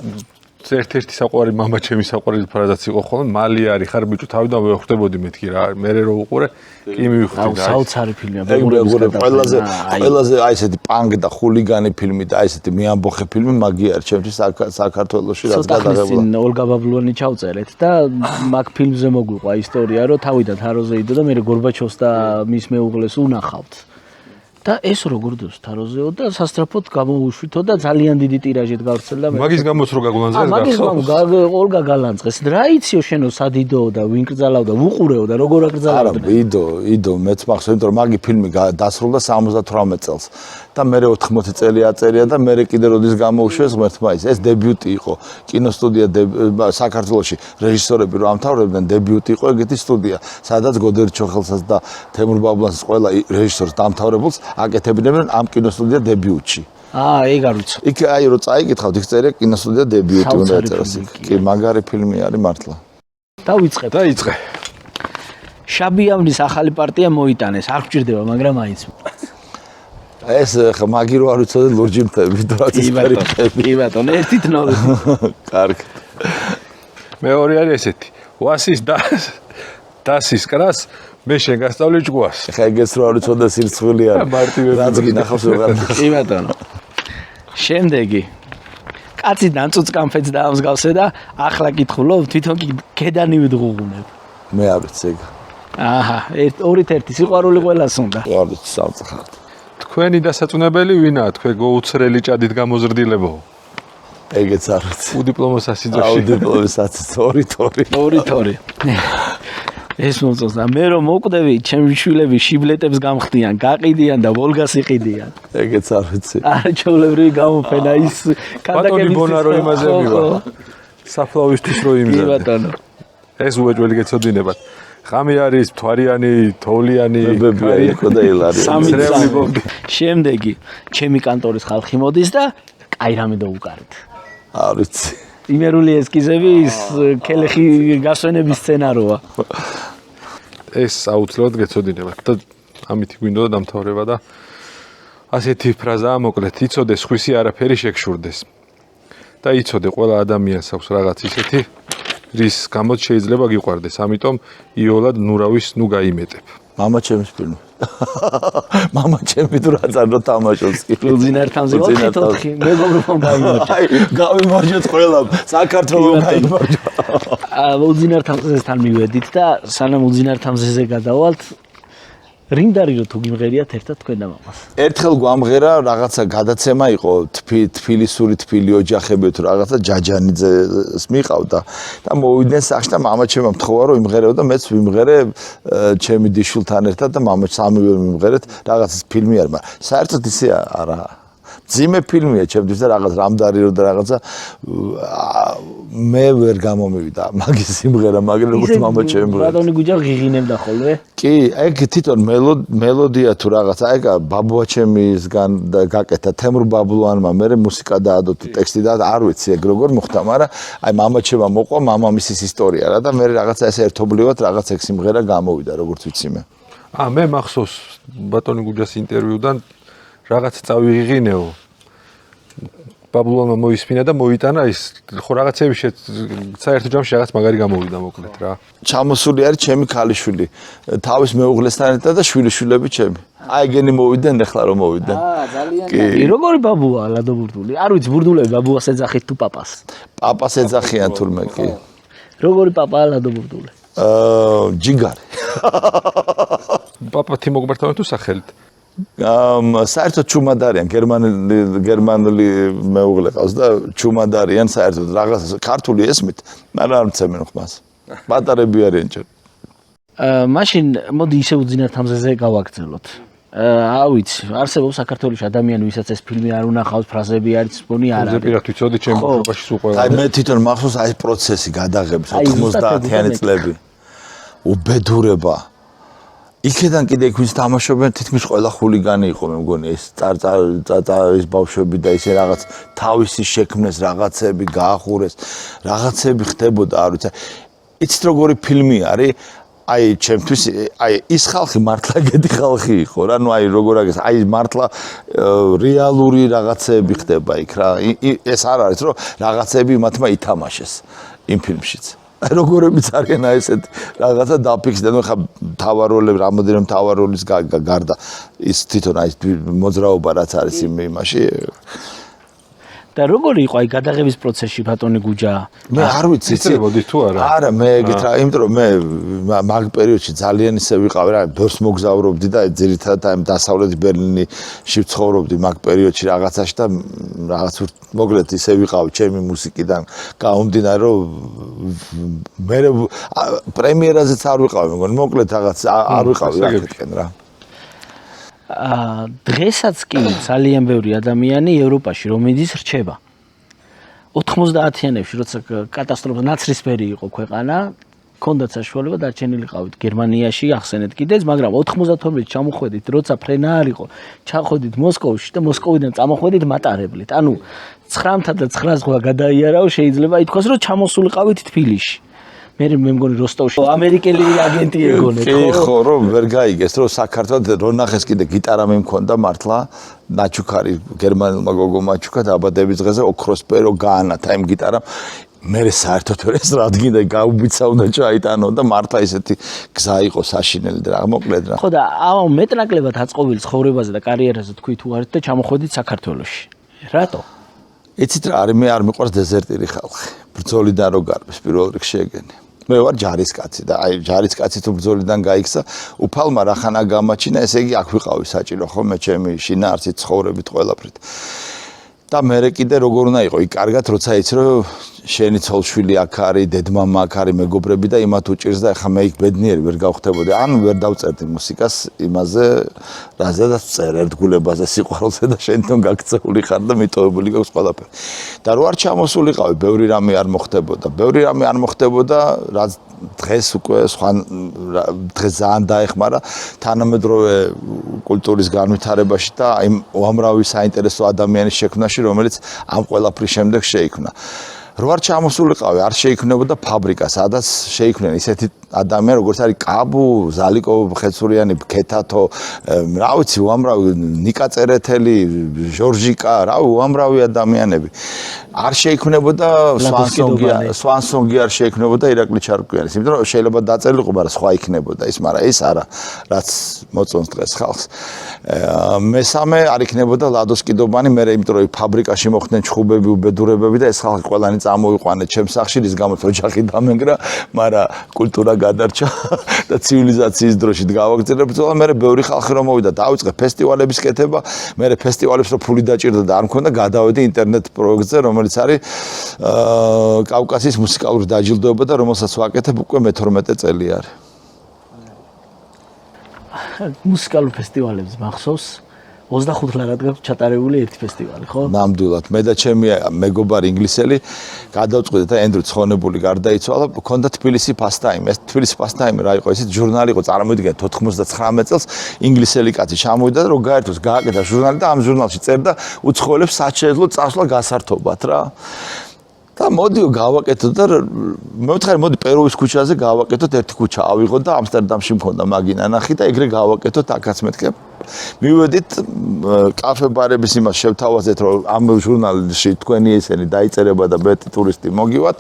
ერთ-ერთი საყვარი მამაჩემი საყვარელი ფრაზაც იყო ხოლმე მალი არის ხარ ბიჭო თავიდან ვეხვდებოდი მეთქი რა მე რო უყურე კი მივხვდი და საოცარი ფილმია ყველაზე აი ესეთი პანკ და ხულიგანი ფილმი და აი ესეთი მეამბოხე ფილმი მაგი არის ჩემთვის საქართველოში რაც გადაღებულა ოლგა ბაბლუანი ჩავწერეთ და მაგ ფილმზე მოგვიყვა ისტორია რომ თავიდან თაროზე იდო და მე გორბაჩოვს და მის მეუღლეს უნახავთ და ეს როგორ დოს თაროზეო და სასტრაფოდ გამოუშვითო და ძალიან დიდი ტირაჟით გავრცელდა მაგის გამოც რო გაგულანძღეს მაგის გამო ოლგა გალანძღეს რა იციო შენო სადიდო და ვინ კრძალავდა ვუყურეო და როგორ აკრძალავდა არა იდო მეც მახსოვს იმიტომ რომ მაგი ფილმი დასრულდა 78 წელს და მე 80 წელი აწერია და მე კიდე როდის გამოუშვეს ღმერთმა ეს დებიუტი იყო კინოსტუდია საქართველოში რეჟისორები რომ ამთავრებდნენ დებიუტი იყო ეგეთი სტუდია სადაც გოდერ ჩოხელსაც და თემურ ბაბლანს ყველა რეჟისორს დამთავრებულს აკეთებდნენ ამ კინოსტუდია დებიუტში ეგ არ ვიცი იქ აი რო წაიკითხავთ იქ წერია კინოსტუდია დებიუტი უნდა ეწეროს კი მაგარი ფილმი არის მართლა დაიწყე შაბიავნის ახალი პარტია მოიტანეს არ გჭირდება მაგრამ აიც ეს ხა მაგი რო არ ვიცოდი ლურჯი მთები კი ბატონო ერთით ნოვი კარგი მეორე არის ესეთი ვასის დასის კრას მე შენ გასწავლე ჭკუას ხა ეგეც რო არ ვიცოდი სირცხვილი არის რაც გინახავს ვეღარ კი ბატონო შემდეგი კაცი დანწუწკამფეც დაამსგავსე და ახლა კითხულობ თვითონ კი ქედანი ვიდგუღუნებ მე არ ვიცი ეგ აჰა ორით ერთი სიყვარული ყველას უნდა არ ვიცი სამწუხაროდ თქვენი დასაწუნებელი ვინაა თქვენ გოუცრელი ჭადით გამოზრდილებო ეგეც არ ვიცი. უდიპლომო სასიძოში. აუდიტოლისაც 2-2. ეს მომწონს და მე რომ მოკვდები, ჩემი შვილები შიბლეტებს გამხდიან, გაყიდიან და ვოლგას იყიდიან. ეგეც არ ვიცი. არჩეულებრივი გამოფენა ის ბატონი ბონარო იმაზე მივა. საფლავისთვის რო იმზადე. ბატონო. ეს უეჭველი გეცოდინებათ. ღამე არის მთვარიანი, თოვლიანი, ბებია იყო და ილარი. სამი ბომბი. შემდეგი, ჩემი კანტორის ხალხი მოდის და კაი რამე დაუკარეთ. არ ვიცი. იმერული ესკიზები ის კელეხი გასვენების სცენაროა. ეს აუცილებლად გეცოდინებათ და ამით გვინდოდა დამთავრება და ასეთი ფრაზაა მოკლედ, იცოდე სხვისი არაფერი შეგშურდეს. და იცოდე ყველა ადამიანს აქვს რაღაც ისეთი, რის გამოც შეიძლება გიყვარდეს. ამიტომ იოლად ნურავის ნუ გაიმეტებ. მამა ჩემის ფილმი. მამა ჩემი თუ რა წარდო თამაშობს კი. ლუძინართამზე 4-4 მეგობრებთან გაიმარჯვა. აი, გავიმარჯვეთ ყველამ. საქართველოს გაიმარჯვა. ლუძინართამზესთან მივედით და სანამ ლუძინართამზეზე გადავალთ, რინდარი რომ თუ გიმღერიათ ერთად თქვენ და მამას. ერთხელ გვამღერა რაღაცა გადაცემა იყო თბილისური თბილი ოჯახები თუ რაღაცა ჯაჯანიძეს მიყავდა და მოვიდნენ სახში და მამა ჩემმა მთხოვა რომ იმღერეო და მეც ვიმღერე ჩემი დიშულთან ერთად და მამა სამივე ვიმღერეთ რაღაცა ფილმი არ მაგრამ საერთოდ ისე არა ძიმე ფილმია ჩემთვის და რაღაც რამდარი და რაღაცა მე ვერ გამომივიდა მაგის სიმღერა მაგრამ როგორც მამა ჩემი მღერა ბატონი გუჯა ღიღინებდა ხოლმე კი ეგ თვითონ მელოდია თუ რაღაცა ეგ ბაბუაჩემისგან გაკეთა თემურ ბაბლუანმა მე მუსიკა დაადო თუ ტექსტი და არ ვიცი ეგ როგორ მოხდა მაგრამ აი მამაჩემა მოყვა მამამისის ისტორია რა და მე რაღაცა ეს ერთობლივად რაღაც ეგ სიმღერა გამოვიდა როგორც ვიცი მე მე მახსოვს ბატონი გუჯას ინტერვიუდან რაღაც წავიღინეო ბაბლუანმა მოისმინა და მოიტანა ის ხო რაღაცები საერთო ჯამში რაღაც მაგარი გამოვიდა მოკლედ რა ჩამოსული არის ჩემი ქალიშვილი თავის მეუღლესთან ერთად და შვილიშვილები ჩემი აი ეგენი მოვიდნენ ეხლა რომ მოვიდნენ ძალიან კი როგორი ბაბუა ლადო ბურდული არ ვიცი ბურდულები ბაბუას ეძახით თუ პაპას პაპას ეძახიან თურმე კი როგორი პაპაა ლადო ბურდული ჯიგარი პაპა თიმოგბერტოვანი თუ სახელით საერთოდ ჩუმად არიან გერმანული მეუღლე ყავს და ჩუმად არიან საერთოდ რაღაც ქართული ესმით მაგრამ არ მცემენ ხმას პატარები არიან ჩვენ მაშინ მოდი ისე უძინართამზეზე გავაგრძელოთ ავიცი არსებობს საქართველოში ადამიანი ვისაც ეს ფილმი არ უნახავს ფრაზები არის სპონი არ არის ზეპირად ვიცოდი ჩემ ბავშვობაში სულ ყველა აი მე თვითონ მახსოვს აი პროცესი გადაღების 90-იანი წლები უბედურება იქიდან კიდე იქ ვინც თამაშობენ თითქმის ყველა ხულიგანი იყო მე მგონი ეს ეს ბავშვები და ისე რაღაც თავისი შექმნეს რაღაცები გაახურეს რაღაცები ხდებოდა არ ვიცი იცით როგორი ფილმი არის აი ჩემთვის აი ის ხალხი მართლა გედი ხალხი იყო რა ნუ აი როგორ აგეს აი მართლა რეალური რაღაცები ხდება იქ რა ეს არ არის რომ რაღაცები მათმა ითამაშეს იმ ფილმშიც როგორებიც არიან აი ესეთ რაღაცა დაფიქსდნენ ხა თავაროლები რამოდენიმე თავაროლის გარდა ის თვითონ აი მოძრაობა რაც არის იმაში და როგორი იყო აი გადაღების პროცესში ბატონი გუჯა მე არ ვიცი იცოდი თუ არა არა მე ეგეთ რა იმიტომ რომ მე მაგ პერიოდში ძალიან ისე ვიყავი რა ბევრს მოგზაურობდი და ძირითადად აი დასავლეთი ბერლინის ვცხოვრობდი მაგ პერიოდში რაღაცაში და რაღაც მოკლედ ისე ვიყავი ჩემი მუსიკიდან გამომდინარე რომ მე პრემიერაზეც არ ვიყავი მეგონი მოკლედ რაღაც არ ვიყავი აქეთკენ რა დღესაც კი ძალიან ბევრი ადამიანი ევროპაში რომ მიდის რჩება 90-იანებში როცა კატასტროფა ნაცრისფერი იყო ქვეყანა ქონდათ საშუალება დარჩენილიყავით გერმანიაში ახსენეთ კიდეც მაგრამ 92-ში ჩამოხვედით როცა ფრენა არ იყო ჩახვედით მოსკოვში და მოსკოვიდან წამოხვედით მატარებლით ანუ 9-და 9 ზღვა გადაიარაო შეიძლება ითქვას რომ ჩამოსულიყავით თბილისში მე მგონი როსტოვში ამერიკელი აგენტი ეგონეთ ხო? კი ხო რომ ვერ გაიგეს რომ საქართველოს რონახეს კიდე გიტარა მე მქონდა მართლა ნაჩუქარი გერმანულმა გოგო მაჩუქა დაბადების დღეზე ოქროსფერო გაანათა იმ გიტარამ მე საერთოდ ვერ ეს რადგან გაუბიცა უნდა ჩაიტანო და მართლა ისეთი გზა იყო საშინელი და რა მოკლედ რა ხო და ამ მეტნაკლებად აწყობილი ცხოვრებაზე და კარიერაზე თქვი თუ არით და ჩამოხვედით საქართველოში რატო იცით რა არის მე არ მიყვარს დეზერტირი ხალხი ბრძოლიდან რო გარბის პირველ რიგში ეგენი მე ვარ ჯარისკაცი და აი ჯარისკაცი თუ ბრძოლიდან გაიქცა უფალმა რახანა გამაჩინა ესე იგი აქ ვიყავი საჭირო ხო მე ჩემი შინაარსით ცხოვრებით ყველაფრით და მე კიდე როგორ უნდა იყო, კარგად როცა იცი რომ შენი ცოლშვილი აქ არის, დედმამა აქ არის, მეგობრები და იმათ უჭირს და ეხლა მე იქ ბედნიერი ვერ გავხდებოდი. ან ვერ დავწერდი მუსიკას იმაზე, რაზედაც წერ ერთგულებაზე, სიყვარულზე და შენთან გაქცეული ხარ და მიტოვებული გაქვს ყველაფერი. და რო არ ჩამოსულიყავი, ბევრი რამე არ მოხდებოდა, რაც დღეს უკვე სხვა დღეს ძალიან დაეხმარა თანამედროვე კულტურის განვითარებაში და იმ უამრავი საინტერესო ადამიანის შექმნაში, რომელიც ამ ყველაფრის შემდეგ შეიქმნა. რო არ ჩამოსულიყავი, არ შეიქმნებოდა ფაბრიკა, სადაც შეიქმნენ ისეთი ადამიანი, როგორც არის კაბუ, ზალიკო, ხეცურიანი, ქეთათო, რა ვიცი, უამრავი ნიკა წერეთელი, ჟორჟიკა, რა უამრავი ადამიანები. არ შეიქმნებოდა სვანსონგი არ შეიქმნებოდა ირაკლი ჩარკვიანის, იმიტომ რომ შეიძლება დაწერილიყო, მაგრამ სხვა იქნებოდა ის, მაგრამ ეს არა, რაც მოწონს დღეს ხალხს. მესამე არ იქნებოდა ლადოს კიდობანი, მე იმიტომ რომ ფაბრიკაში მოხდნენ ჩხუბები, უბედურებები და ეს ხალხი ყველანი წამოიყვანეთ ჩემს სახლში, რის გამოც ოჯახი დამენგრა, მაგრამ კულტურა გადარჩა და ცივილიზაციის დროში გავაგრძელებთ. და მე ბევრი ხალხი რომ მოვიდა, დავიწყე ფესტივალების კეთება, მე ფესტივალებს რო ფული დაჭირდა და არ მქონდა, გადავედი ინტერნეტ პროექტზე, რომელიც არის კავკასიის მუსიკალური დაჯილდოება და რომელსაც ვაკეთებ უკვე მე-12 წელი არის. მუსიკალურ ფესტივალებს მახსოვს 25 ლარად გაქვს ჩატარებული ერთი ფესტივალი, ხო? ნამდვილად. მე და ჩემი მეგობარი ინგლისელი გადავწყვიტეთ და ენდრუ ცხონებული გარდაიცვალა, მქონდა თბილისი ფასტაიმი. ეს თბილისი ფასტაიმი რა იყო? ესეთ ჟურნალი იყო, წარმოიდგინეთ 99 წელს ინგლისელი კაცი ჩამოვიდა და რო გაერთოს გააკეთა ჟურნალი და ამ ჟურნალში წერდა უცხოელებს სად შეეძლო წასვლა გასართობად რა. და მოდიო გავაკეთოთ და მე ვთხარი მოდი პერუვის ქუჩაზე გავაკეთოთ ერთი ქუჩა ავიღოთ და ამსტერდამში მქონდა მაგინა ნახი და ეგრე გავაკეთოთ აქაც მეთქე მივედით კაფე ბარების იმას შევთავაზეთ რომ ამ ჟურნალში თქვენი ესენი დაიწერება და ბეტი ტურისტი მოგივათ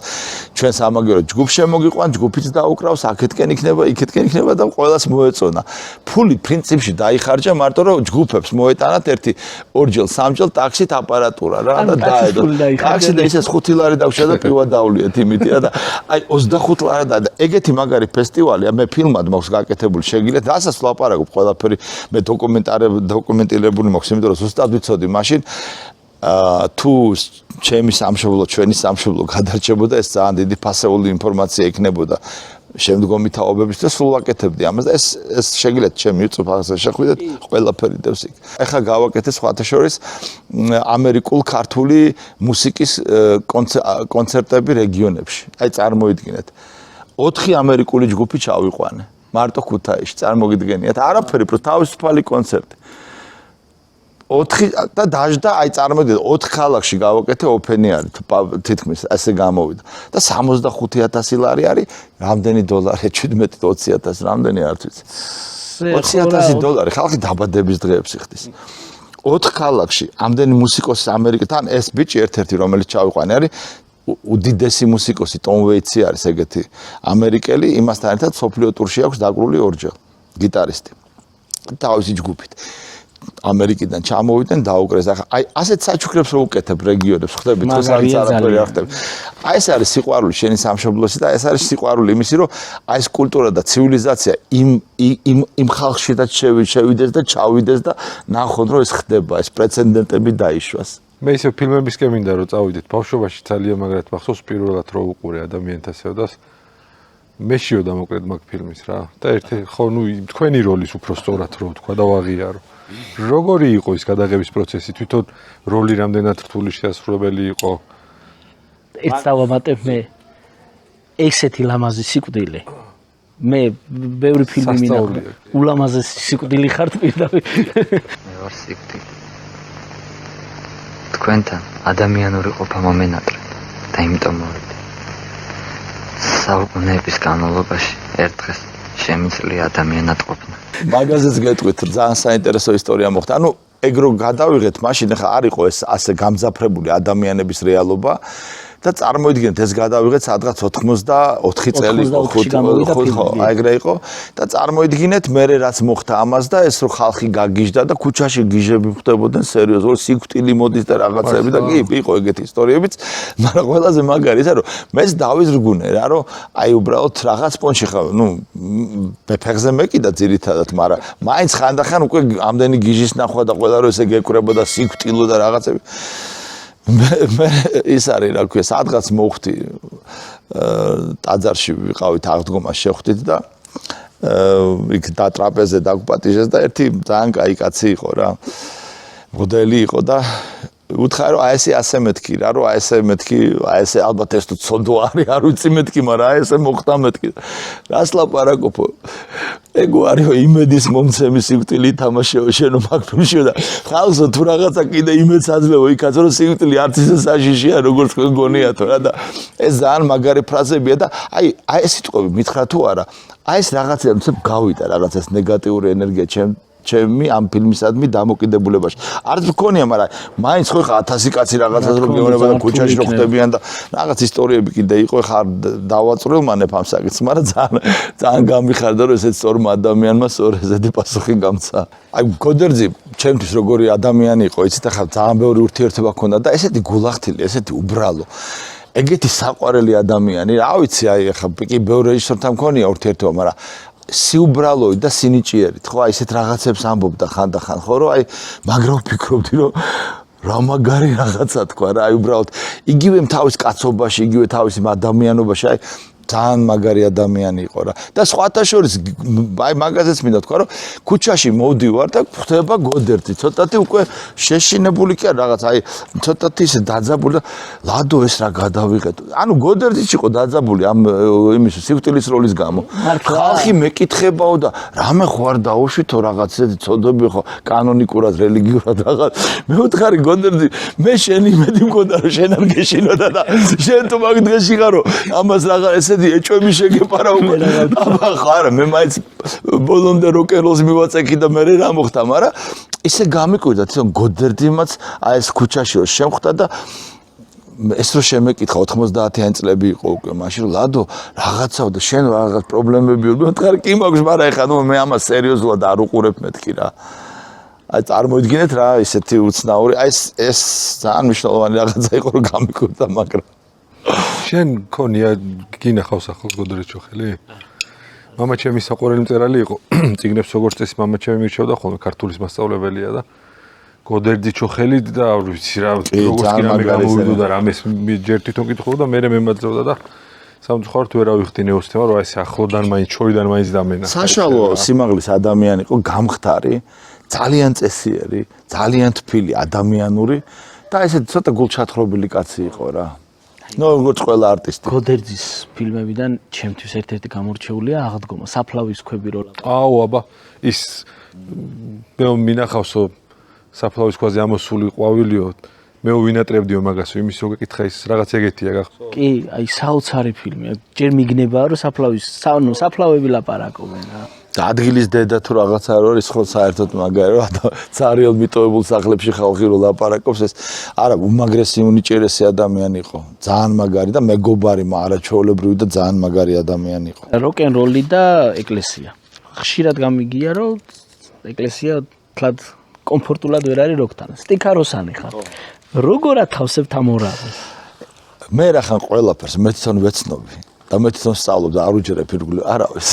ჩვენ სამაგერო ჯგუფ შემოგიყვან ჯგუფიც დაუკრავს აქეთკენ იქნება და ყველას მოეწონა ფული პრინციპში დაიხარჯა მარტო რომ ჯგუფებს მოეტანათ ერთი ორჯერ სამჯერ ტაქსით აპარატურა რა და დაედო ტაქსი და ისე 5 ლარი დავშა და პივა დავლიეთ იმითია და აი 25 ლარი და ეგეთი მაგარი ფესტივალია მე ფილმად მაქვს გაკეთებული შეგიძლიათ რასაც ვლაპარაკობ ყველაფერი მე დოკუმენტირებული მაქვს იმიტომ რომ ზუსტად ვიცოდი მაშინ თუ ჩემი სამშობლო ჩვენი სამშობლო გადარჩებოდა ეს ძალიან დიდი ფასეული ინფორმაცია იქნებოდა შემდგომი თაობების და სულ ვაკეთებდი ამას და ეს შეგიძლიათ ჩემი YouTube-ზე შეხვიდეთ ყველაფერი დევს იქ. ეხლა გავაკეთე სხვათა შორის ამერიკულ ქართული მუსიკის კონცერტები რეგიონებში. აი წარმოიდგინეთ 4 ამერიკული ჯგუფი ჩავიყვანე მარტო ქუთაისში წარმოგიდგენიათ არაფერი პრო თავისუფალი კონცერტი 4 და დაждდა აი წარმოგიდგენთ 4 ქალაქში გავაკეთე ოფენი არის თითქმის ასე გამოვიდა და 65000 ლარი არის რამდენი დოლარი 17-20000 რამდენი არ ვიცი 20000 დოლარი ხალხი დაბადების დღეებს იხდის 4 ქალაქში ამდენი მუსიკოსი ამერიკიდან ეს ბიჭი ერთ-ერთი რომელიც ჩავიყვანე არის უდიდესი მუსიკოსი ტომ ვეიტსი არის ეგეთი ამერიკელი იმასთან ერთად სოფლიო ტურში აქვს დაკრული ორჯერ გიტარისტი თავისი ჯგუფით ამერიკიდან ჩამოვიდნენ დაუკრეს ახლა აი ასეთ საჩუქრებს რო უკეთებ რეგიონებს ხვდები თუ არაფერი არ ხდება აი ეს არის სიყვარული შენი სამშობლოსი და ეს არის სიყვარული იმისი რომ აი ეს კულტურა და ცივილიზაცია იმ ხალხშიდაც შევიდეს და ჩავიდეს და ნახოთ რომ ეს ხდება ეს პრეცედენტები დაიშვას მე ისე ფილმებისკენ მინდა რომ წავიდეთ ბავშვობაში ძალიან მაგრად მახსოვს პირველად რო უყურე ადამიანთა სევდას მე შევდა მოკლედ მაგ ფილმის რა და ერთი ხო ნუ თქვენი როლის უფრო სწორად რო თქვა და ვაღიარო როგორი იყო ის გადაღების პროცესი თვითონ როლი რამდენად რთული შეასრულებელი იყო ერთ დავამატებ მე ესეთი ლამაზი სიკვდილი მე ბევრი ფილმი მინახე ულამაზესი სიკვდილი ხარ პირდაპირ მე ვარ სიკვდილი თქვენთან ადამიანური ყოფა მომენატრებ და იმიტომ მოვედი საუკუნეების განმავლობაში ერთ დღეს შემიძლია ადამიანად ყოფნა მაგაზეც გეტყვით ძალიან საინტერესო ისტორია მოხდა ანუ ეგრო გადავიღეთ მაშინ ახლა არ იყო ეს ასე გამძაფრებული ადამიანების რეალობა და წარმოიდგინეთ ეს გადავიღეთ სადღაც 84 წელი 5 ხო ეგრე იყო და წარმოიდგინეთ მე რაც მოხდა ამას და ეს რო ხალხი გაგიჟდა და ქუჩაში გიჟები ხდებოდნენ სერიოზულად სიკვდილი მოდის და რაღაცები და კი იყო ეგეთი ისტორიებიც მაგრამ ყველაზე მაგარი ისა რომ მეც დავიზრგუნე რა რომ აი უბრალოდ რაღაც პონჩი ხარ ნუ ფეხზე მეკიდა ძირითადად მაგრამ მაინც ხანდახან უკვე ამდენი გიჟის ნახვა და ყველა რო ესე გეკვრებოდა სიკვდილო და რაღაცები მე ის არის რა ქვია სადღაც მოვხდი ტაძარში ვიყავით აღდგომას შევხვდით და იქ და ტრაპეზზე დაგვპატიჟეს და ერთი ძალიან კაი კაცი იყო რა მოდელი იყო და უთხარ რომ აი ესე ასე მეთქი რა რომ აი ესე მეთქი აი ესე ალბათ ეს თუ ცოდო არის არ ვიცი მეთქი მაგრამ აი ესე მოხდა მეთქი რას ლაპარაკობო ეგ არის იმედის მომცემი სიკვდილი თამაშეო შენო მაგფილმში და ხალხო თუ რაღაცა კიდე იმედს აძლევო იქაც რომ სიკვდილი არც ისე საშიშია როგორც გონიათო რა და ეს ძალიან მაგარი ფრაზებია და აი ეს სიტყვები მითხრა თუ არა აი ეს რაღაცა გავიდა რაღაც ეს ნეგატიური ენერგია ჩემი ამ ფილმისადმი დამოკიდებულებაში. არც მქონია, მაგრამ მაინც ხო ხა 1000 კაცი რაღაცას რომ მეუბნება და ქუჩაში რო ხდებიან და რაღაც ისტორიები კიდე იყო, ხარ დავაწვრილმანებ ამ საკითხს, მაგრამ ძალიან გამიხარდა რომ ესეც სწორმა ადამიანმა სწორ ესეთი პასუხი გამცა. აი გოდერძი ჩემთვის როგორი ადამიანი იყო, იცით ახლა ძალიან ბევრი ურთიერთობა ჰქონდა და ესეთი გულახთილი, ესეთი უბრალო ეგეთი საყვარელი ადამიანი, რა ვიცი, აი ახლა კი ბევრი რეჟისორთან მქონია ურთიერთობა, მაგრამ სიუბრალოი და სინიჭიერით, ხო, აი ესეთ რაღაცებს ამბობდა ხანდახან, ხო, რომ აი მაგრამ ვფიქრობდი, რომ რა მაგარი რაღაცა თქვა რა, აი უბრალოდ იგივე თავის კაცობაში, იგივე თავის ადამიანობაში, აი ძალიან მაგარი ადამიანი იყო რა. და სხვათა შორის აი მაგაზეც მინდა თქვა, რომ ქუჩაში მოვდივარ და ხდება გოდერძი, ცოტათი უკვე შეშინებული კი არა რაღაც, აი ცოტათი ისე დაძაბული და ლადო ეს რა გადავიღეთ. ანუ გოდერძიც იყო დაძაბული ამ იმის სიკვდილის როლის გამო. ხალხი მეკითხებაო და რამე ხო არ დაუშვითო რაღაც ესეთი ცოდები ხო კანონიკურად რელიგიურად რაღაც. მე ვთხარი გოდერძი, მე შენი იმედი მქონდა რომ შენ არ გეშინოდა და შენ თუ მაგ დღეში ხარო ამას რაღაც ესეთი ეჭვები შეგეპარა უკვე. აბა ხარ მე მაინც ბოლომდე როკეროლს მივაწექი და მე რა მოხდა, მაგრამ ისე გამიკვირდა თვითონ გოდერძიმაც აი ეს ქუჩაში რო შემხვდა და ეს რო შემეკითხა 90-იანი წლები იყო უკვე მაშინ რომ ლადო რაღაცაო და შენ რაღაც პრობლემები იყო თქვა კი მაქვს მაგრამ ეხლა ნუ მე ამას სერიოზულად არ უყურებ მეთქი რა აი წარმოიდგინეთ რა ისეთი უცნაური აი ეს ძალიან მნიშვნელოვანი რაღაცა იყო რომ გამიკვირდა მაგრამ შენ ქონია გინახავს ახალ გოდერძჩოხელი? მამა ჩემი საყვარელი მწერალი იყო. წიგნებს როგორც წესი მამა ჩემი მირჩევდა ხოლმე ქართულის მასწავლებელია და გოდერძჩოხელი და ვიცი რა როგორც კი რამე გამოვიდო და რამეს ჯერ თვითონ კითხულობდა და მე მემაძრავდა და სამწუხაროდ ვერ ავიხდი ნეოსთემა რომ ეს ახლოდან მაინც ჩოიდან მაინც დამენა. საშუალო სიმაღლის ადამიანი იყო გამხდარი, ძალიან წესიერი, ძალიან თბილი ადამიანური და ესეთი ცოტა გულჩათხრობილი კაცი იყო რა. ნუ როგორც ყველა არტისტი. გოდერძის ფილმებიდან ჩემთვის ერთ-ერთი გამორჩეულია აღდგომა საფლავის ქვები რო ლაპარაკობ. აუ აბა ის მე მინახავსო საფლავის ქვაზე ამოსული ყვავილიო მე ვინატრებდიო მაგასო იმის რო გეკითხა ის რაღაც ეგეთია გახსოვს? კი, აი საოცარი ფილმია. ჯერ მიგნებაა რომ საფლავები ლაპარაკობენ რა. და ადგილის დედა თუ რაღაცა არ არის ხო საერთოდ მაგარი რომ ცარიელ მიტოვებულ სახლებში ხალხი რო ლაპარაკობს ეს არა უმაგრესი უნიჭერესი ადამიანი იყო ძალიან მაგარი და მეგობარი არაჩვეულებრივი და ძალიან მაგარი ადამიანი იყო როკ-ენ-როლი და ეკლესია ხშირად გამიგია რომ ეკლესია თლად კომფორტულად ვერ არის როკთან სტიქაროსანი ხარ როგორ ათავსებთ ამ ორას მე რახან ყველაფერს მე თვითონ ვეცნობი და მე თვითონ სწავლობ და არ უჯერებ ირგვლივ არავის.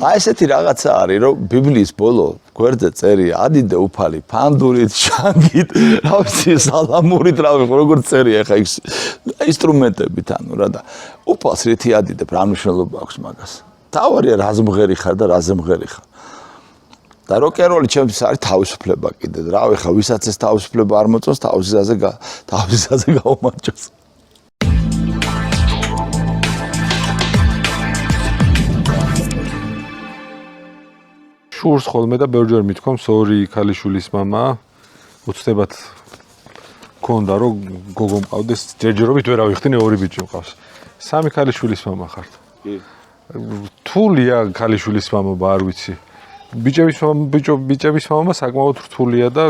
აი ესეთი რაღაცა არის, რომ ბიბლიის ბოლო გვერდზე წერია ადიდე უფალი ფანდურით, შანგით, რა ვიცი, სალამურით, რა ვიცი, როგორ წერია ხა ის ინსტრუმენტებით ანუ რა და უფალს რითი ადიდებ, რა მნიშვნელობა აქვს მაგას. თავარია რაზე მღერი ხარ და რაზე მღერი ხარ. და როკ-ენ-როლი ჩემთვის არის თავისუფლება კიდე. რავი ხა, ვისაც ეს თავისუფლება არ მოწონს, თავისაზე გაუმარჯოს. შურს ხოლმე და ბევრჯერ მithქვამს ორი ქალიშვილის მამა უცდებად მქონდა რომ გოგო მყავდეს ჯერჯერობით ვერ ავიხდინე ორი ბიჭი მყავს სამი ქალიშვილის მამა ხართ კი რთულია ქალიშვილის მამობა არ ვიცი ბიჭების მამობა საკმაოდ რთულია და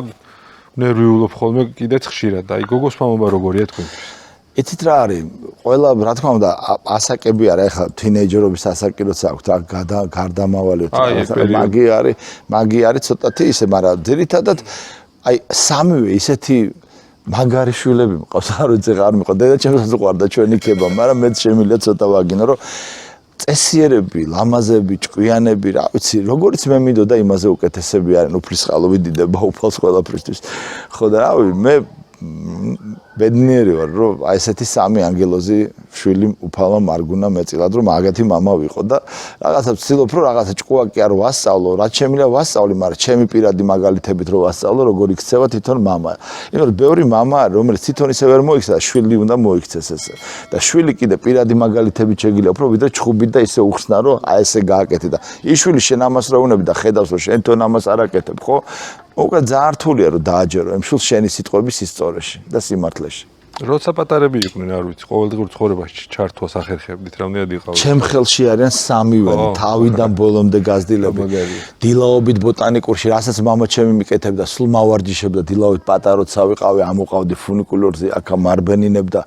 ნერვიულობ ხოლმე კიდეც ხშირად აი გოგოს მამობა როგორია თქვენთვის იცით რა არის ყველა რა თქმა უნდა ასაკები არა ეხლა თინეიჯერობის ასაკი როცა აქვს და გარდამავალი მაგი არის ცოტათი ისე მაგრამ ძირითადად აი სამივე ისეთი მაგარი შვილები მყავს არ ვიცი არ მიყვა დედაჩემს უყვარდა ჩვენი ქება მაგრამ მეც შემიძლია ცოტა ვაგინო რომ წესიერები ლამაზები ჭკვიანები რა ვიცი როგორც მე მინდოდა იმაზე უკეთესები არიან უფლის ხალოვი დიდება უფალს ყველაფრისთვის ხო და რავი მე ბედნიერი ვარ, რომ აი ესეთი სამი ანგელოზი შვილი უფალმა მარგუნა მეწილად, რომ აგეთი მამა ვიყო და რაღაცა ვცდილობ, რომ რაღაცა ჭკუაკი არ ვასწავლო, რაც შემიძლია ვასწავლი, მაგრამ ჩემი პირადი მაგალითებით რომ ვასწავლო, როგორ იქცევა თვითონ მამა. იმიტომ რომ ბევრი მამა არის, რომელიც თვითონ ისე ვერ მოიქცა და შვილი უნდა მოიქცეს ესე. და შვილი კიდე პირადი მაგალითებით შეგიძლია უფრო ვიდრე ჩხუბით და ისე უხსნა, რომ აი ესე გააკეთე და ის შვილი შენ ამას რა უნები და ხედავს, რომ შენ თვითონ ამას არ აკეთებ, ხო? უკვე ძალიან რთულია რომ დააჯერო იმ შულს შენი სიტყვების სისწორეში და სიმართლეში. როცა პატარები იყვნენ, არ ვიცი, ყოველდღიურ ცხოვრებაში ჩართვას ახერხებდით, რამდენად იყავით? ჩემ ხელში არიან სამივენი, თავიდან ბოლომდე გაზრდილები. დილაობით ბოტანიკურში, რასაც მამა ჩემი მიკეთებდა, სულ მავარჯიშებდა, დილაობით პატაროცა ვიყავი, ამოყავდი ფუნიკულორზე, აქა მარბენინებდა,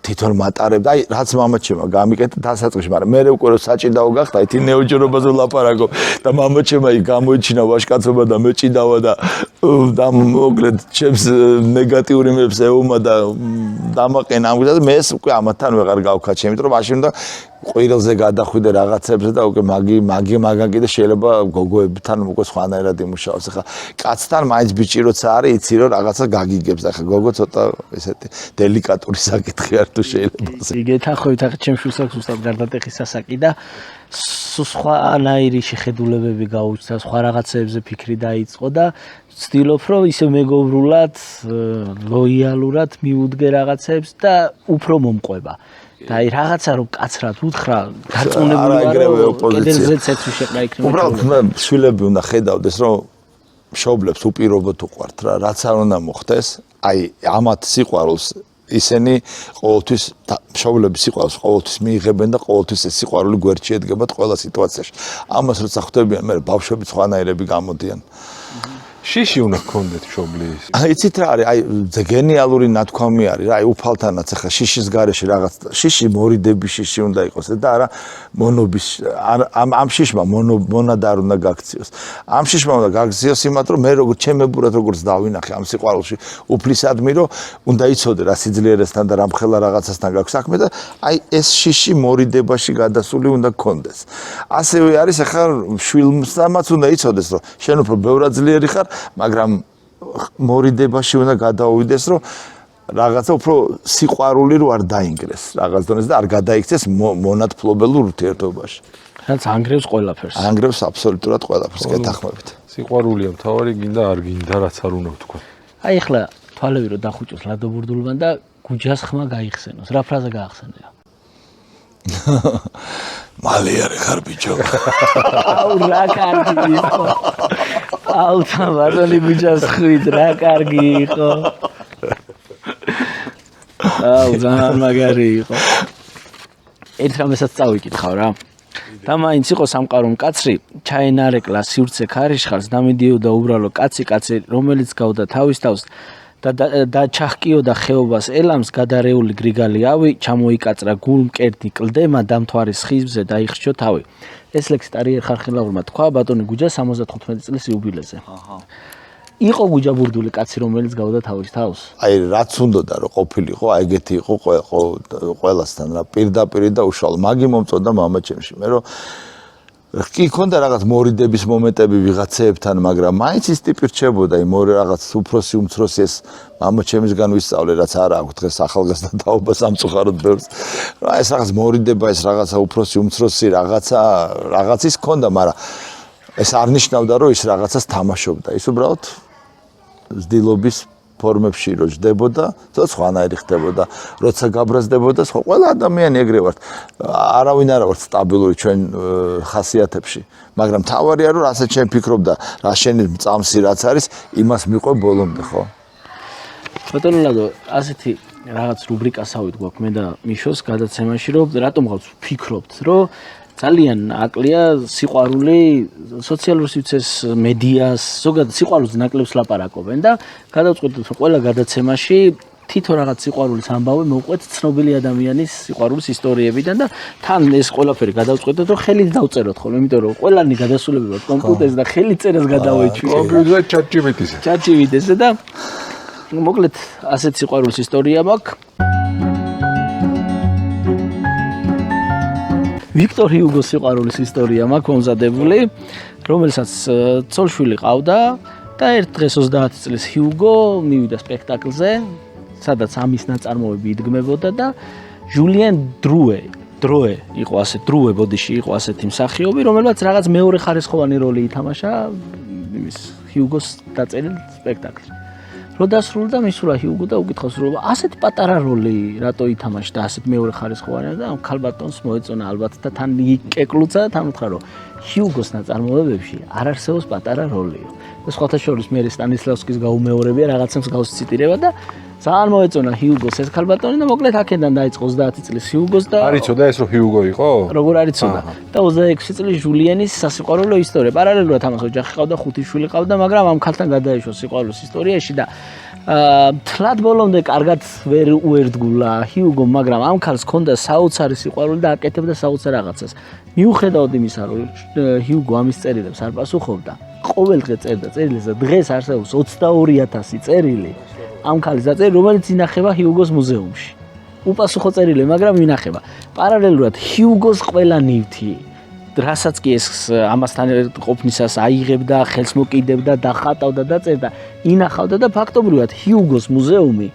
თვითონ მატარებდა. აი, რაც მამა ჩემმა გამიკეთა დასაწყისში, მაგრამ მე უკვე რომ საჭიდაო გახდა, ითი ნეუჯერობაზე ვლაპარაკობ და მამა ჩემმა იქ გამოიჩინა ვაჟკაცობა და მეჭიდავა და მოკლედ ჩემს ნეგატიური მებს ეუმა და დამაყენა ამგვარად და მე ეს უკვე ამათთან ვეღარ გავქაჩე, იმიტომ რომ მაშინ უნდა ყვირილზე გადახვიდე რაღაცებზე და უკვე მაგან კიდე შეიძლება გოგოებთან უკვე სხვანაირად იმუშაოს. ახლა კაცთან მაინც ბიჭი როცა არის, იცი რომ რაღაცა გაგიგებს. ახლა გოგო ცოტა ესეთი დელიკატური საკითხი არ თუ შეიძლება. იგეთახოთ ახლა ჩემს შვილს აქვს უბრალოდ გარდატეხის სასაკი და სხვანაირი შეხედულებები გაუჩნდა, სხვა რაღაცებზე ფიქრი დაიწყო და ვცდილობ რომ ისე მეგობრულად, ლოიალურად მივუდგე რაღაცებს და უფრო მომყვება. და აი რაღაცა რომ კაცრად უთხრა, გაწუნებული ვარ, კიდევზეც ეცვი შეყრა იქნება. უბრალოდ შვილები უნდა ხედავდეს, რომ მშობლებს უპირობოდ უყვართ რა, რაც არ უნდა მოხდეს, აი ამათ სიყვარულს ისინი ყოველთვის მშობლების სიყვარულს ყოველთვის მიიღებენ და ყოველთვის ეს სიყვარული გვერდში ედგებათ ყველა სიტუაციაში. ამას როცა ხვდებიან, მე ბავშვები სხვანაირები გამოდიან. შიში უნდა გქონდეთ მშობლის. აი იცით რა არის, აი გენიალური ნათქვამი არის რა, აი უფალთანაც ახლა შიშის გარეშე რაღაც შიში მორიდების შიში უნდა იყოს და არა მონობის ამ შიშმა მონად არ უნდა გაქციოს. ამ შიშმა უნდა გაქციოს იმათ რომ მე როგორც ჩემებურად როგორც დავინახე ამ სიყვარულში უფლისადმი რომ უნდა იცოდე რა სიძლიერესთან და რამხელა რაღაცასთან გაქვს საქმე და აი ეს შიში მორიდებაში გადასული უნდა გქონდეს. ასევე არის ახლა შვილმსამაც უნდა იცოდეს რომ შენ უფრო ბევრად ძლიერი ხარ მაგრამ მორიდებაში უნდა გადაუვიდეს, რომ რაღაცა უფრო სიყვარული რო არ დაინგრეს რაღაც დონეზე და არ გადაიქცეს მონათფლობელ ურთიერთობაში. რაც ანგრევს ყველაფერს. ანგრევს აბსოლუტურად ყველაფერს, გეთახმებით. სიყვარულია მთავარი, გინდა არ გინდა, რაც არ უნდა ვთქვა. აი ახლა თვალები რო დახუჭოს ლადო ბურდულმან და გუჯას ხმა გაიხსენოს. რა ფრაზა გაახსენია? მალე არ ხარ ბიჭო. აუ რა კარგი იყო. აუ თამარული გუჯას ხვით რა კარგი იყო. აუ ძალიან მაგარი იყო. ერთ რამესაც წავიკითხავ რა. და მაინც იყო სამყარო მკაცრი, ჩაენარეკლა სივრცე ქარიშხალს და მიდიოდა უბრალო კაცი, რომელიც გავდა თავის თავს და ჩახკიოდა ხეობას ელამს გადარეული გრიგალი ავი, ჩამოიკაწრა გულმკერდი კლდემა დამთვარის ხიზზე დაიხშო თავი. ეს ლექსი ტარიერ ხარხილაურმა თქვა ბატონი გუჯა 75 წლის იუბილეზე. იყო გუჯა ბურდული კაცი, რომელიც გავდა თავის თავს? აი რაც უნდოდა რომ ყოფილიყო, აი ეგეთი იყო ყველასთან რა, პირდაპირ და უშუალო. მაგი მომწონდა მამა ჩემში. მე რომ კი ქონდა რაღაც მორიდების მომენტები ვიღაცეებთან, მაგრამ მაინც ის ტიპი რჩებოდა, იმ რაღაც უფროსი უმცროსი ეს მამა ჩემისგან ვისწავლე, რაც არა აქვს დღეს ახალგაზრდა თაობა სამწუხაროდ ბევრს. რა ეს რაღაც მორიდება, ეს რაღაცა უფროსი უმცროსი რაღაცის ქონდა, მაგრამ ეს არ ნიშნავდა, რომ ის რაღაცას თამაშობდა. ის უბრალოდ ზდილობის ფორმებში რო ჯდებოდა, თო სხვანაირი ხდებოდა. როცა გაბრაზდებოდა, სხვა ყველა ადამიანი ეგრე ვართ. არავინ არა ვართ სტაბილური ჩვენ ხასიათებში, მაგრამ თავარია რომ რასაც შენ ფიქრობ და რა შენი წამსი რაც არის, იმას მიყვე ბოლომდე, ხო? ბატონო ლადო, ასეთი რაღაც რუბრიკასავით გვაქვს მე და მიშოს გადაცემაში, რომ რატომ გავს ფიქრობთ, რომ ძალიან აკლია სიყვარული სოციალურ სივრცეს, მედიას, ზოგადად სიყვარულს ნაკლებს ლაპარაკობენ და გადავწყვეტთ, რომ ყველა გადაცემაში თითო რაღაც სიყვარულის ამბავი მოვყვეთ ცნობილი ადამიანის სიყვარულის ისტორიებიდან და თან ეს ყველაფერი გადავწყვეტთ, რომ ხელით დავწეროთ ხოლმე, იმიტომ რომ ყველანი გადასულები ვართ კომპიუტერზე და ხელით წერას გადავეჩვი. კომპიუტერზე ChatGPT-ზე. ChatGPT-ზე და მოკლედ ასეთ სიყვარულის ისტორია მაქვს. ვიქტორ ჰიუგოს სიყვარულის ისტორია მაქვს მომზადებული, რომელსაც ცოლ-შვილი ყავდა და ერთ დღეს 30 წლის ჰიუგო მივიდა სპექტაკლზე, სადაც ამის ნაწარმოები იდგმებოდა და ჟულიან დროე იყო ასე დროე ბოდიში იყო ასეთი მსახიობი, რომელმაც რაღაც მეორე ხარისხოვანი როლი ითამაშა იმის ჰიუგოს დაწერილ სპექტაკლში. რო დასრულდა მისულა ჰიუგო და უკითხავს რომ ასეთი პატარა როლი რატო ითამაშდა ასეთ მეორე ხარისხოვანი და ამ ქალბატონს მოეწონა ალბათ და თან იკეკლუცა და თან უთხრა რომ ჰიუგოს ნაწარმოებებში არ არსებობს პატარა როლიო. და სხვათა შორის მე სტანისლავსკის გაუმეორებია რაღაცებს გავს ციტირება და ძალიან მოეწონა ჰიუგოს ეს ქალბატონი და მოკლედ აქედან დაიწყო 30 წლის ჰიუგოს და არ იცოდა ეს რომ ჰიუგო იყო? როგორ არ იცოდა? და 26 წლის ჟულიანის სასიყვარულო ისტორია. პარალელურად ამას ოჯახი ყავდა, 5 შვილი ყავდა, მაგრამ ამ ქალთან გადაიშვა სიყვარულის ისტორიაში და თლად ბოლომდე კარგად ვერ უერთგულა ჰიუგო, მაგრამ ამ ქალს ჰქონდა საოცარი სიყვარული და აკეთებდა საოცარ რაღაცას. მიუხედავად იმისა, რომ ჰიუგო ამის წერილებს არ პასუხობდა, ყოველ დღე წერდა წერილებს და დღეს არსებობს 22,000 წერილი ამ ქალის დაწერილი, რომელიც ინახება ჰიუგოს მუზეუმში. უპასუხო წერილი, მაგრამ ინახება. პარალელურად ჰიუგოს ყველა ნივთი, რასაც კი ეს ამასთან ყოფნისას აიღებდა, ხელს მოკიდებდა, დახატავდა და წერდა, ინახავდა და ფაქტობრივად ჰიუგოს მუზეუმი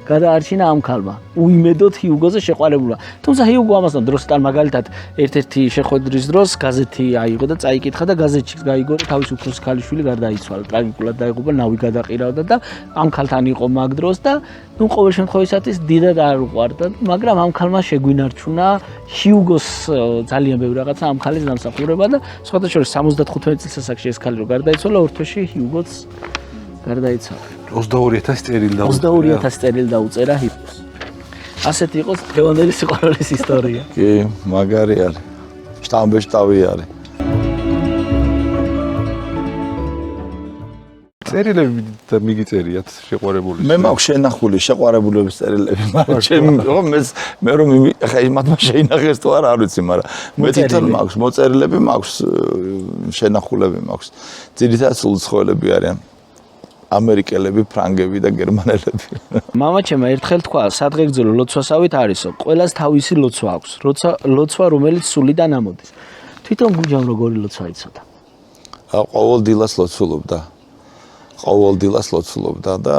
გადაარჩინა ამ ქალმა. უიმედოდ ჰიუგოზე შეყვარებულა. თუმცა ჰიუგო ამასთან დროსთან მაგალითად ერთ-ერთი შეხვედრის დროს გაზეთი აიღო და წაიკითხა და გაზეთში გაიგო რომ თავის უფროსი ქალიშვილი გარდაიცვალა. ტრაგიკულად დაიღუპა, ნავი გადაყირავდა და ამ ქალთან იყო მაგ დროს და ყოველ შემთხვევისათვის დიდად არ უყვარდა, მაგრამ ამ ქალმა შეგვინარჩუნა ჰიუგოს ძალიან ბევრი რაღაცა ამ ქალის დამსახურება და სხვათა შორის 75 წლის ასაკში ეს ქალი რო გარდაიცვალა, ორ თვეში ჰიუგოც გარდაიცვალა. 22,000 წერილი და 22,000 წერილი დაუწერა ჰიუგოს. ასეთი იყო დღევანდელი სიყვარულის ისტორია. კი, მაგარი არის. შტამბეშტავი არის. წერილები და მიგიწერიათ შეყვარებული. მე მაქვს შენახული შეყვარებულების წერილები, მაგრამ მე რომ ახლა მათმა შეინახეს თუ არა არ ვიცი, მაგრამ მე თვითონ მაქვს მოწერილები, მაქვს შენახულები მაქვს. ძირითადად სულცხოველები არიან. ამერიკელები, ფრანგები და გერმანელები. მამაჩემ ერთხელ თქვა, სადღეგრძელო ლოცვასავით არისო, ყველას თავისი ლოცვა აქვს. ლოცვა, რომელიც სულიდან ამოდის. თვითონ გუჯამ როგორი ლოცვა იცოდა? ყოველ დილას ლოცულობდა და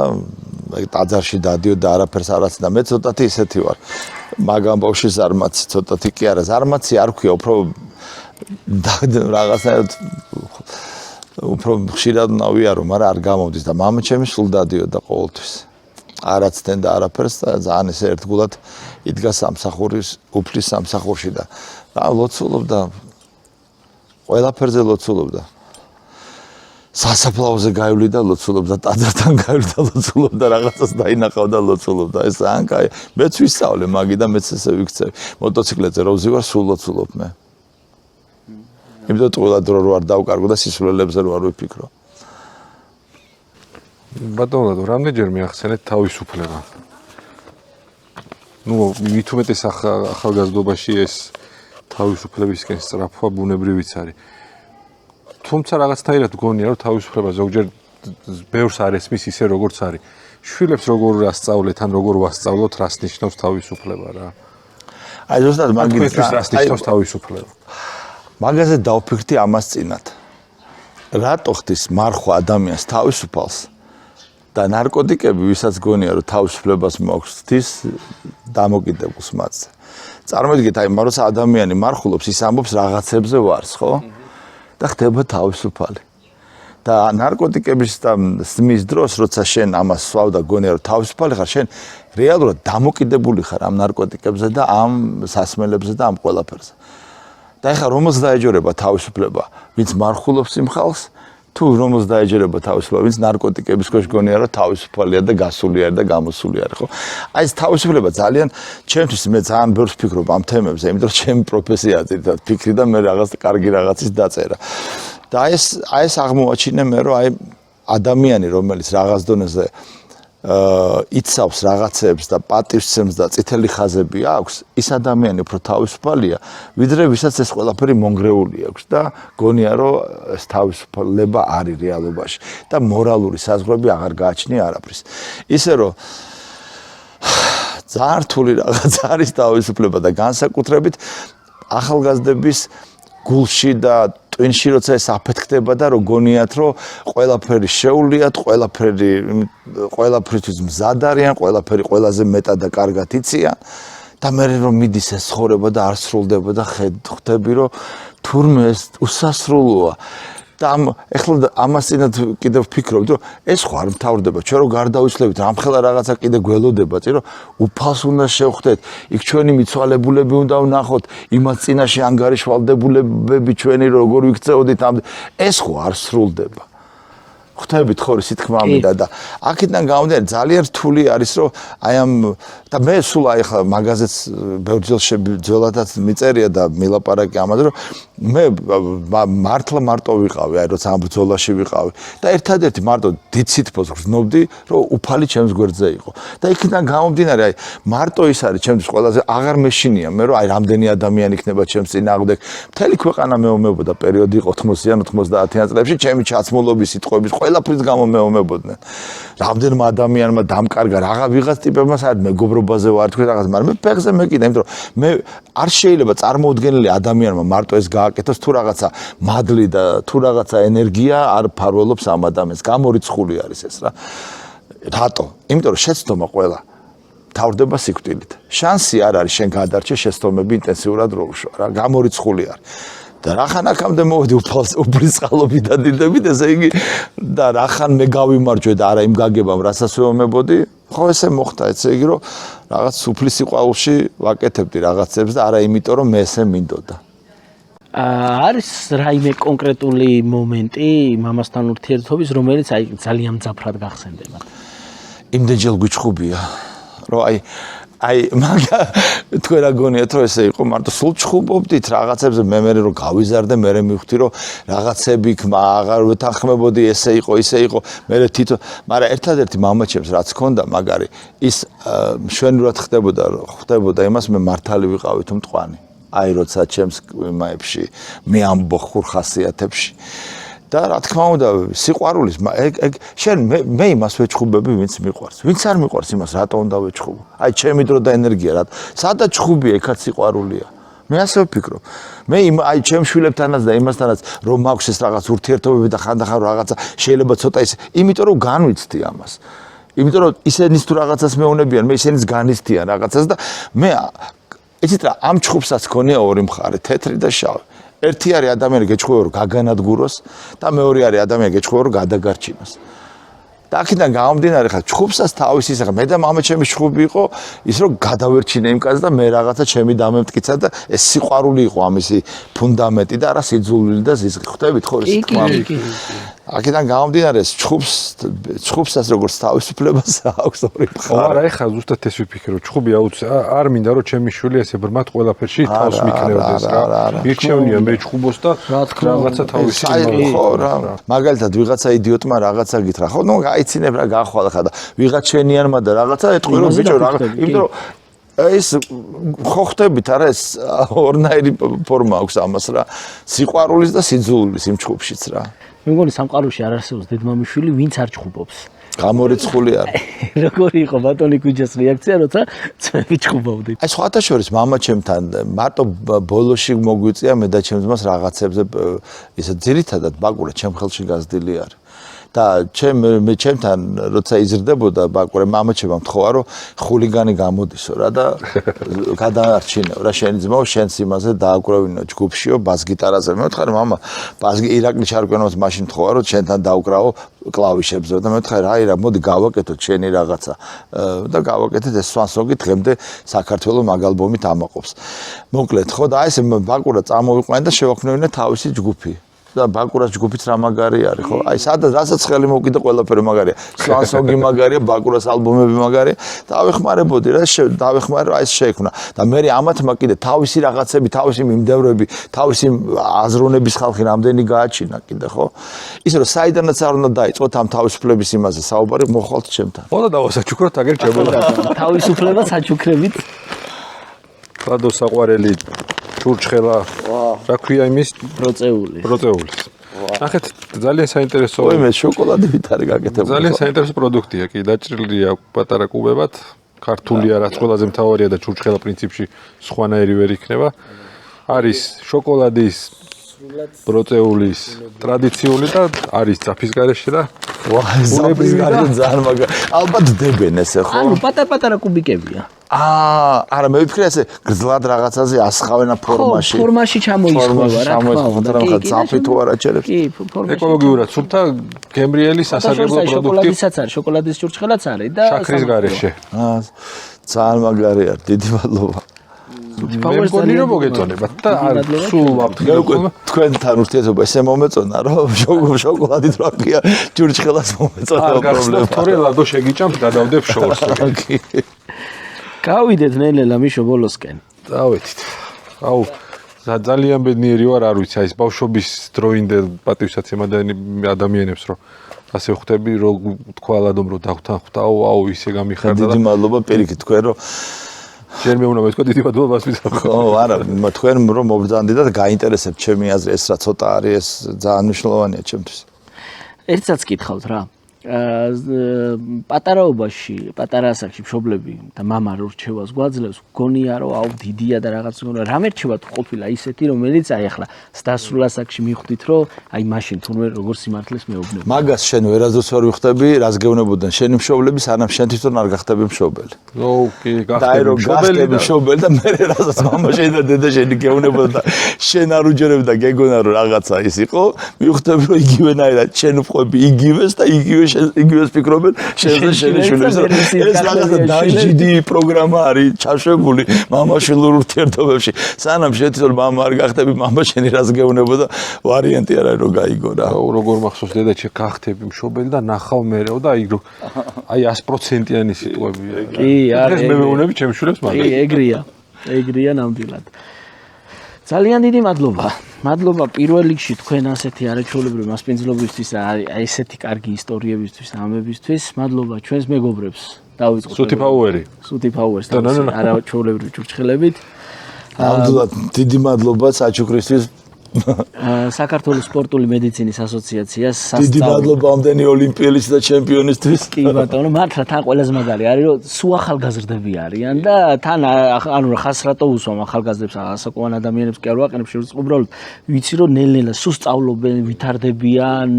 ტაძარში დადიოდა არაფერს არაცდა. მე ცოტათი ისეთი ვარ. მაგამ ბავში ზარმაცი, ცოტათი კი არა, ზარმაცი არ ქვია, უფრო რაღაცნაირად უფრო ხშირად ნავიარო, მაგრამ არ გამომდის და მამაჩემი სულ დადიოდა ყოველთვის. არაცდენ და არაფერს და ძალიან ესე ერთგულად იდგა სამსახურის, უფლის სამსახურში და ლოცულობდა. ყველაფერზე ლოცულობდა. სასაფლაოზე გაივლიდა ლოცულობდა, ტაძართან გაივლიდა ლოცულობდა, რაღაცას დაინახავდა ლოცულობდა. ეს ძალიან კაი. მეც ვისწავლე მაგი და მეც ესე ვიქცევი. მოტოციკლებზე რო ვზივარ, სულ ლოცულობ მე. იმიტომ ყველა დრო რო არ დავკარგო და სისულელებზე რო არ ვიფიქრო. ბატონო, რამდენჯერ მიახსენეთ თავისუფლება? მით უმეტეს ახალგაზრდობაში ეს თავისუფლებისკენ სწრაფვა ბუნებრივიც არის. თუმცა რაღაცნაირად მგონია, რომ თავისუფლება ზოგჯერ ბევრს არ ესმის ისე როგორც არის. შვილებს როგორ ასწავლეთ, ან როგორ ვასწავლოთ, რას ნიშნავს თავისუფლება რა? აი ზუსტად მაგით რას ნიშნავს თავისუფლება? მაგაზე დავფიქრდი ამას წინათ. რატო ხდის მარხვა ადამიანს თავისუფალს და ნარკოტიკები, ვისაც გონია, რომ თავისუფლებას მოაქვს, ხდის დამოკიდებულს მათზე. წარმოიდგინეთ, აი, როცა ადამიანი მარხულობს, ის ამბობს რაღაცებზე ვარს, ხო? და ხდება თავისუფალი. და ნარკოტიკების და სმის დროს, როცა შენ ამას სვავ და გონია, რომ თავისუფალი ხარ, შენ რეალურად დამოკიდებული ხარ ამ ნარკოტიკებზე და ამ სასმელებზე და ამ ყველაფერზე. და ეხლა რომელს დაეჯერება თავისუფლება, ვინც მარხულობს იმ ხალხს, თუ რომელს დაეჯერება თავისუფლება, ვინც ნარკოტიკების ქვეშ გონია, რომ თავისუფალია და გასული არის და გამოსული არის, ხო? აი ეს თავისუფლება ძალიან ჩემთვის მე ძალიან ბევრს ვფიქრობ ამ თემებზე, იმიტომ რომ ჩემი პროფესიაა ძირითადად ფიქრი და მე რაღაც კარგი რაღაცის დაწერა. და აი ეს აღმოაჩინე მე, რომ აი ადამიანი, რომელიც რაღაც დონეზე იცავს რაღაცებს და პატივსცემს და წითელი ხაზები აქვს, ის ადამიანი უფრო თავისუფალია, ვიდრე ვისაც ეს ყველაფერი მონგრეული აქვს და გონია, რომ ეს თავისუფლება არის რეალობაში და მორალური საზღვრები აღარ გააჩნია არაფრის. ისე რომ ძალიან რთული რაღაც არის თავისუფლება და განსაკუთრებით ახალგაზრდების გულში და ტვინში როცა ეს აფეთქდება და როგონიათ რომ ყველაფერი შეუვლიათ, ყველაფრისთვის მზად არიან, ყველაფერი ყველაზე მეტად და კარგად იციან და მე რომ მიდის ეს ცხოვრება და არ სრულდება და ხვდები რომ თურმე ეს უსასრულოა და ეხლა ამასინად კიდევ ვფიქრობ, რომ ეს ხო არ მთავრდება, ჩვენ რო გარდავიცლებით, რამხელა რაღაცა კიდე გველოდება, რომ უფალს უნდა შევხვდეთ, იქ ჩვენი მიცვალებულები უნდა ვნახოთ, იმას წინაშე ანგარიშვალდებულები ჩვენი როგორ ვიქცეოდით, ეს ხო არ სრულდება. ხვდებით ხო სითქმა ამიდა და აქედან გამომდინარე ძალიან რთული არის რომ აი ამ და მე სულ აი ხა მაგაზეც ბერძელშებძველადაც მიწერია და მილაპარაკი ამაზე რომ მე მართლა მარტო ვიყავი აი როცა ამ ბრძოლაში ვიყავი და ერთადერთი მარტო დიცითფოს გრძნობდი რომ უფალი ჩემს გვერდზე იყო და იქიდან გამომდინარე აი მარტო ის არის ჩემთვის ყველაზე აღარ მეშინია მე რომ აი რამდენი ადამიანი იქნება ჩემს წინააღმდეგ მთელი ქვეყანა მეომებოდა პერიოდი 80-იან 90-იან წლებში ჩემი ჩაცმულობის სიტყვების ყველაფრის გამო მეომებოდნენ. რამდენმა ადამიანმა დამკარგა რაღა ვიღაც ტიპებმა საერთოდ მეგობრობაზე ვარ თქვენ რაღაც, მაგრამ მე ფეხზე მეკიდა, იმიტომ რომ მე არ შეიძლება წარმოუდგენელი ადამიანმა მარტო ეს გააკეთოს თუ რაღაცა მადლი და თუ რაღაცა ენერგია არ ფარველობს ამ ადამიანს. გამორიცხული არის ეს რა. რატო? იმიტომ რომ შეცდომა ყველა თავდება სიკვდილით. შანსი არ არის შენ გადარჩე შეცდომები ინტენსიურად რო უშვა რა. გამორიცხული არის. და რახან აქამდე მოვედი უფლისწყალობით დადიდებით, ესე იგი და რახან მე გავიმარჯვე და არა იმ გაგებამ, რასაც ვეომებოდი, ხო ესე მოხდა, ესე იგი რომ რაღაც უფლის სიყვარულში ვაკეთებდი რაღაცებს და არა იმიტომ რომ მე ესე მინდოდა. არის რაიმე კონკრეტული მომენტი მამასთან ურთიერთობის, რომელიც აი ძალიან მძაფრად გახსენდებათ. იმდენჯერ გვიჩხუბია, რომ აი მაგა თქვენ რა გონიათ რომ ესე იყო მარტო სულ ჩხუბობდით რაღაცებზე მე რომ გავიზარდე მე მივხვდი რომ რაღაცები იქ აღარ ვეთანხმებოდი ესე იყო ისე იყო მე თვითონ მაგრამ ერთადერთი მამაჩემს რაც ჰქონდა მაგარი ის მშვენივრად ხდებოდა იმას მე მართალი ვიყავი თუ მტყვანი აი როცა ჩემს იმაებში მე ამბო ხურხასიათებში და რა თქმა უნდა სიყვარულის ეგ შენ მე იმას ვეჩხუბები ვინც მიყვარს ვინც არ მიყვარს იმას რატო უნდა ვეჩხუბო აი ჩემი დრო და ენერგია რა სადაც ჩხუბია ეხაც სიყვარულია მე ასე ვფიქრობ მე აი ჩემ შვილებთანაც და იმასთანაც რომ მაქვს ეს რაღაც ურთიერთობები და ხანდახან რაღაცა შეიძლება ცოტა ის იმიტომ რომ განვიცდი ამას იმიტომ რომ ისინიც თუ რაღაცას მეუნებიან მე ისინიც განიცდიან რაღაცას და მე იცით რა ამ ჩხუბსაც ქონია ორი მხარე თეთრი და შავი ერთი არის ადამიანი გეჩხუბება რომ გაგანადგუროს და მეორე არის ადამიანი გეჩხუბება რომ გადაგარჩინოს. და აქედან გამომდინარე ხა ჩხუბსაც თავის ისე მე და მამა ჩემი ჩხუბი იყო ის რომ გადავერჩინე იმ კაცს და მე რაღაცა ჩემი დამემტკიცა და ეს სიყვარული იყო ამისი ფუნდამენტი და არა სიძულვილი და ზიზღი ხვდებით ხო ეს თქმა აქედან გამომდინარე ჩხუბსაც როგორც თავისუფლებას აქვს ორი მხარე. არა ეხლა ზუსტად ეს ვიფიქრო ჩხუბი არ მინდა რომ ჩემი შვილი ესე ბრმად ყველაფერში თავს მიქნევდეს რა. მირჩევნია მე ჩხუბოს და რაღაცა თავისი ხო რა. მაგალითად ვიღაცა იდიოტმა რაღაცა გითხრა ხო ნუ გაიცინებ რა გახვალ ხა და ვიღაც შენიანმა და რაღაცა ეთქვი რომ ბიჭო რაღაცა იმიტომ რომ ეს ხო ხტებით არა ეს ორნაირი ფორმა აქვს ამას რა სიყვარულის და სიძულვილის იმ ჩხუბშიც რა მე მგონი სამყაროში არ არსებობს დედმამიშვილი ვინც არ ჩხუბობს გამორიცხული არის როგორი იყო ბატონი κουჯას რეაქცია როცა წვები ჩხუბობდით აი სხვათა შორის მამა ჩემთან მარტო ბოლოში მოგვიწია მე და ჩემს ძმას რაღაცებზე ისე ძირითადად ბაკურა ჩემ ხელში გაზრდილი არის და ჩემთან როცა იზრდებოდა ბაკურე მამაჩემ მთხოვა რომ ხულიგანი გამოდისო რა და გადაარჩინო რა შენი ძმაო შენს იმაზე დააკრავინო ჯგუფშიო ბას-გიტარაზე მე ვთხარი მამა ირაკლი ჩარკვიანოს მაშინ მთხოვა რომ შენთან დაუკრავო კლავიშებზე და მე ვთხარი აი რა მოდი გავაკეთოთ შენი რაღაცა და გავაკეთეთ ეს სვანსონგი დღემდე საქართველოს მაგ ალბომით ამაყობს მოკლედ ხო და აი ეს ბაკურა წამოვიყვანე და შევაქნევინე თავისი ჯგუფი და ბაკურას ჯგუფიც რა მაგარი არის ხო აი სადაც რასაც ხელი მოვკიდე ყველაფერი მაგარია სვანსონგი მაგარია ბაკურას ალბომები მაგარია დავეხმარებოდი რა დავეხმარე რა ეს შეექმნა და მე ამათმა კიდე თავისი რაღაცები თავისი მიმდევრები თავისი აზროვნების ხალხი რამდენი გააჩინა კიდე ხო ის რომ საიდანაც არ უნდა დაიწყოთ ამ თავისუფლების იმაზე საუბარი მოხვალთ ჩემთან ხო და დავასაჩუქროთ აგერ ჩემო თავისუფლება საჩუქრებით ლადო საყვარელი ჩურჩხელა რა ქვია იმის პროცეულის ნახეთ ძალიან საინტერესო მე შოკოლადებით არის გაკეთებული ძალიან საინტერესო პროდუქტია კი დაჭრილია პატარა კუბებად ქართულია რაც ყველაზე მთავარია და ჩურჩხელა პრინციპში სხვანაირი ვერ იქნება არის შოკოლადის ბროწეულის ტრადიციული და არის ძაფის გარეშე და ზაფის გარშე ძალიან მაგარი. ალბათ დებენ ესე ხო? ანუ პატარ-პატარა კუბიკებია. არა მე ვთქვი ესე გრძლად რაღაცაზე ასხავენა ფორმაში. ფორმაში ჩამოისხმევა რა თქმა უნდა. რა ძაფი თუ არა ჭერებს. კი, ფორმაში. ეკოლოგიურად სუფთა გემრიელი სასარგებლო პროდუქტი შოკოლადისაც არის, შოკოლადის ჭურჭხელაც არის და შაქრის გარეშე. ძალიან მაგარი არის, დიდი მადლობა. მე მგონი რომ მოგეწონებათ და სულ ვაფრთხილებ. მე უკვე თქვენთან ურთიერთობა ესე მომეწონა რომ შოკოლადით რა ქვია ჭურჭხელას მომეწონა პრობლემა. თორე ლადო შეგიჭამთ გადავდებ შორს. გავიდეთ ნელ-ნელა მიშო ბოლოსკენ. დავეთით. აუ ძალიან ბედნიერი ვარ, არ ვიცი, აი ეს ბავშვობის დროინდელ პატივსაცემ ადამიანებს რომ ასე ხვდები, რომ თქვა ლადომ რომ დავთანხმდაო, აუ ისე გამიხარდა და დიდი მადლობა პირიქით თქვენ რომ ჯერ მე უნდა მეთქვა დიდი მადლობა მას ვიზავ. ხო, არა, თქვენ რომ მობრძანდით და გაინტერესებთ ჩემი აზრი, ეს რა ცოტა არის, ეს ძალიან მნიშვნელოვანია ჩემთვის. ერთსაც კითხავთ რა. პატარაობაში, პატარა ასაკში მშობლები და მამა რო რჩევას გვაძლევს, გონია რომ აუ დიდია და რაღაც გონია. რამე რჩევათ ყოფილა ისეთი, რომელიც აი ახლა დასრულ ასაკში მიხვდით, რომ აი მაშინ თურმე როგორ სიმართლეს მეუბნება. მაგას შენ ვერასდროს ვერ ვიხდები, რას გეუბნებოდნენ შენი მშობლები, სანამ შენ თვითონ არ გახდები მშობელი. ნო, კი, და აი რომ გახდები მშობელი და მე რასაც მამა შენ და დედა შენი გეუბნებოდა და შენ არ უჯერებ და გეგონა რომ რაღაცა ის იყო, მივხვდები რომ იგივენაირად შენ ვყვები იგივეს და იგივეს ფიქრობენ შენზე შენი შვილის ეს რაღაცა დაჟიდი პროგრამა არის ჩაშვებული მამაშვილურ ურთიერთობებში სანამ შენ თვითონ მამა არ გახდები მამა შენი რას გეუბნებოდა ვარიანტი არ არის რომ გაიგო რა როგორ მახსოვს დედა შე გახდები მშობელი და ნახავ მერეო და აი 100%-იანი სიტყვებია კი არის მე მეუბნები ჩემს შვილებს მაგრამ კი ეგრია ნამდვილად ძალიან დიდი მადლობა. მადლობა პირველ რიგში თქვენ ასეთი არაჩვეულებრივი მასპინძლობისთვის და აი ესეთი კარგი ისტორიებისთვის, ამებისთვის. მადლობა ჩვენს მეგობრებს. დავიწყოთ. სუთი პაუერი. სუთი პაუერს და არაჩვეულებრივი ჭურჭხელებით. ნამდვილად დიდი მადლობა საჩუქრისთვის. საქართველოს სპორტული მედიცინის ასოციაციას დიდი მადლობა ამდენი ოლიმპიელის და ჩემპიონისთვის. კი ბატონო, მართლა თან ყველაზე მაგარი არის, რომ სულ ახალგაზრდები არიან და თან ანუ ხას რატო უსვამ ახალგაზრდებს ასაკოვან ადამიანებს კი არ ვაყენებ შეიძლება უბრალოდ ვიცი რომ ნელ-ნელა სულ სწავლობენ, ვითარდებიან.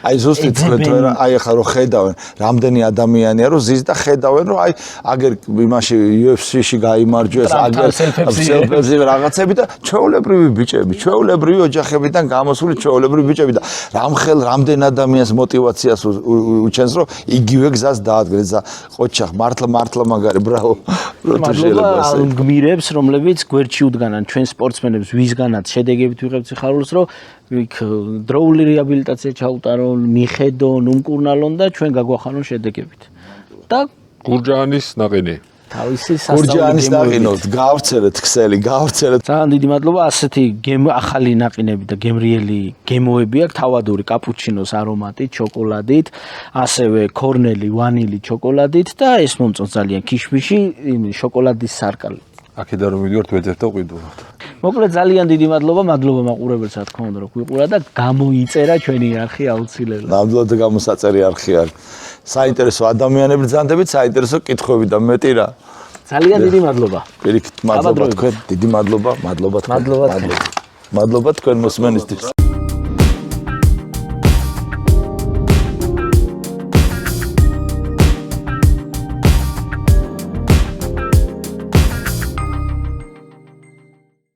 აი ზუსტად თქვენ აი ახლა რომ ხედავენ, რამდენი ადამიანია რომ ზის და ხედავენ რომ აი აგერ იმაში UFC-ში გაიმარჯვეს, აგერ სელფებზე რაღაცები და ჩვეულებრივი ბიჭები, ჩვეულებრივი ოჯახებიდან გამოსული ჩვეულებრივი ბიჭები და რამდენ ადამიანს мотиваციას უჩენს რომ იგივე გზას დაადგეს და ყოჩახ მართლა მაგარი ბრავო მადლობა გმირებს რომლებიც გვერდში უდგანან ჩვენ სპორტსმენებს ვისგანაც შედეგებით ვიღებთ სიხარულს რომ იქ დროული რეაბილიტაცია ჩაუტარონ მიხედონ უმკურნალონ და ჩვენ გაგვახანონ შედეგებით და გურჯაანის ნაყინი თავისი გურჯაანის ნაყინოთ გავრცელეთ ქსელი გავრცელეთ ძალიან დიდი მადლობა ასეთი ახალი ნაყინები და გემრიელი გემოები აქვს თავადური კაპუჩინოს არომატით შოკოლადით ასევე კორნელი ვანილი შოკოლადით და ეს მომწონს ძალიან ქიშმიში შოკოლადის სარკალი აქედან რომ მივიდივართ ვეძებთ და ვყიდულობთ მოკლედ ძალიან დიდი მადლობა მაყურებელს რა თქმა უნდა რომ გვიყურა და გამოიწერა ჩვენი არხი აუცილებლად ნამდვილად გამოსაწერი არხი არის საინტერესო ადამიანები ბრძანდებით საინტერესო კითხვები და მეტი რა ძალიან დიდი მადლობა პირიქით მადლობა თქვენ დიდი მადლობა თქვენ მოსმენისთვის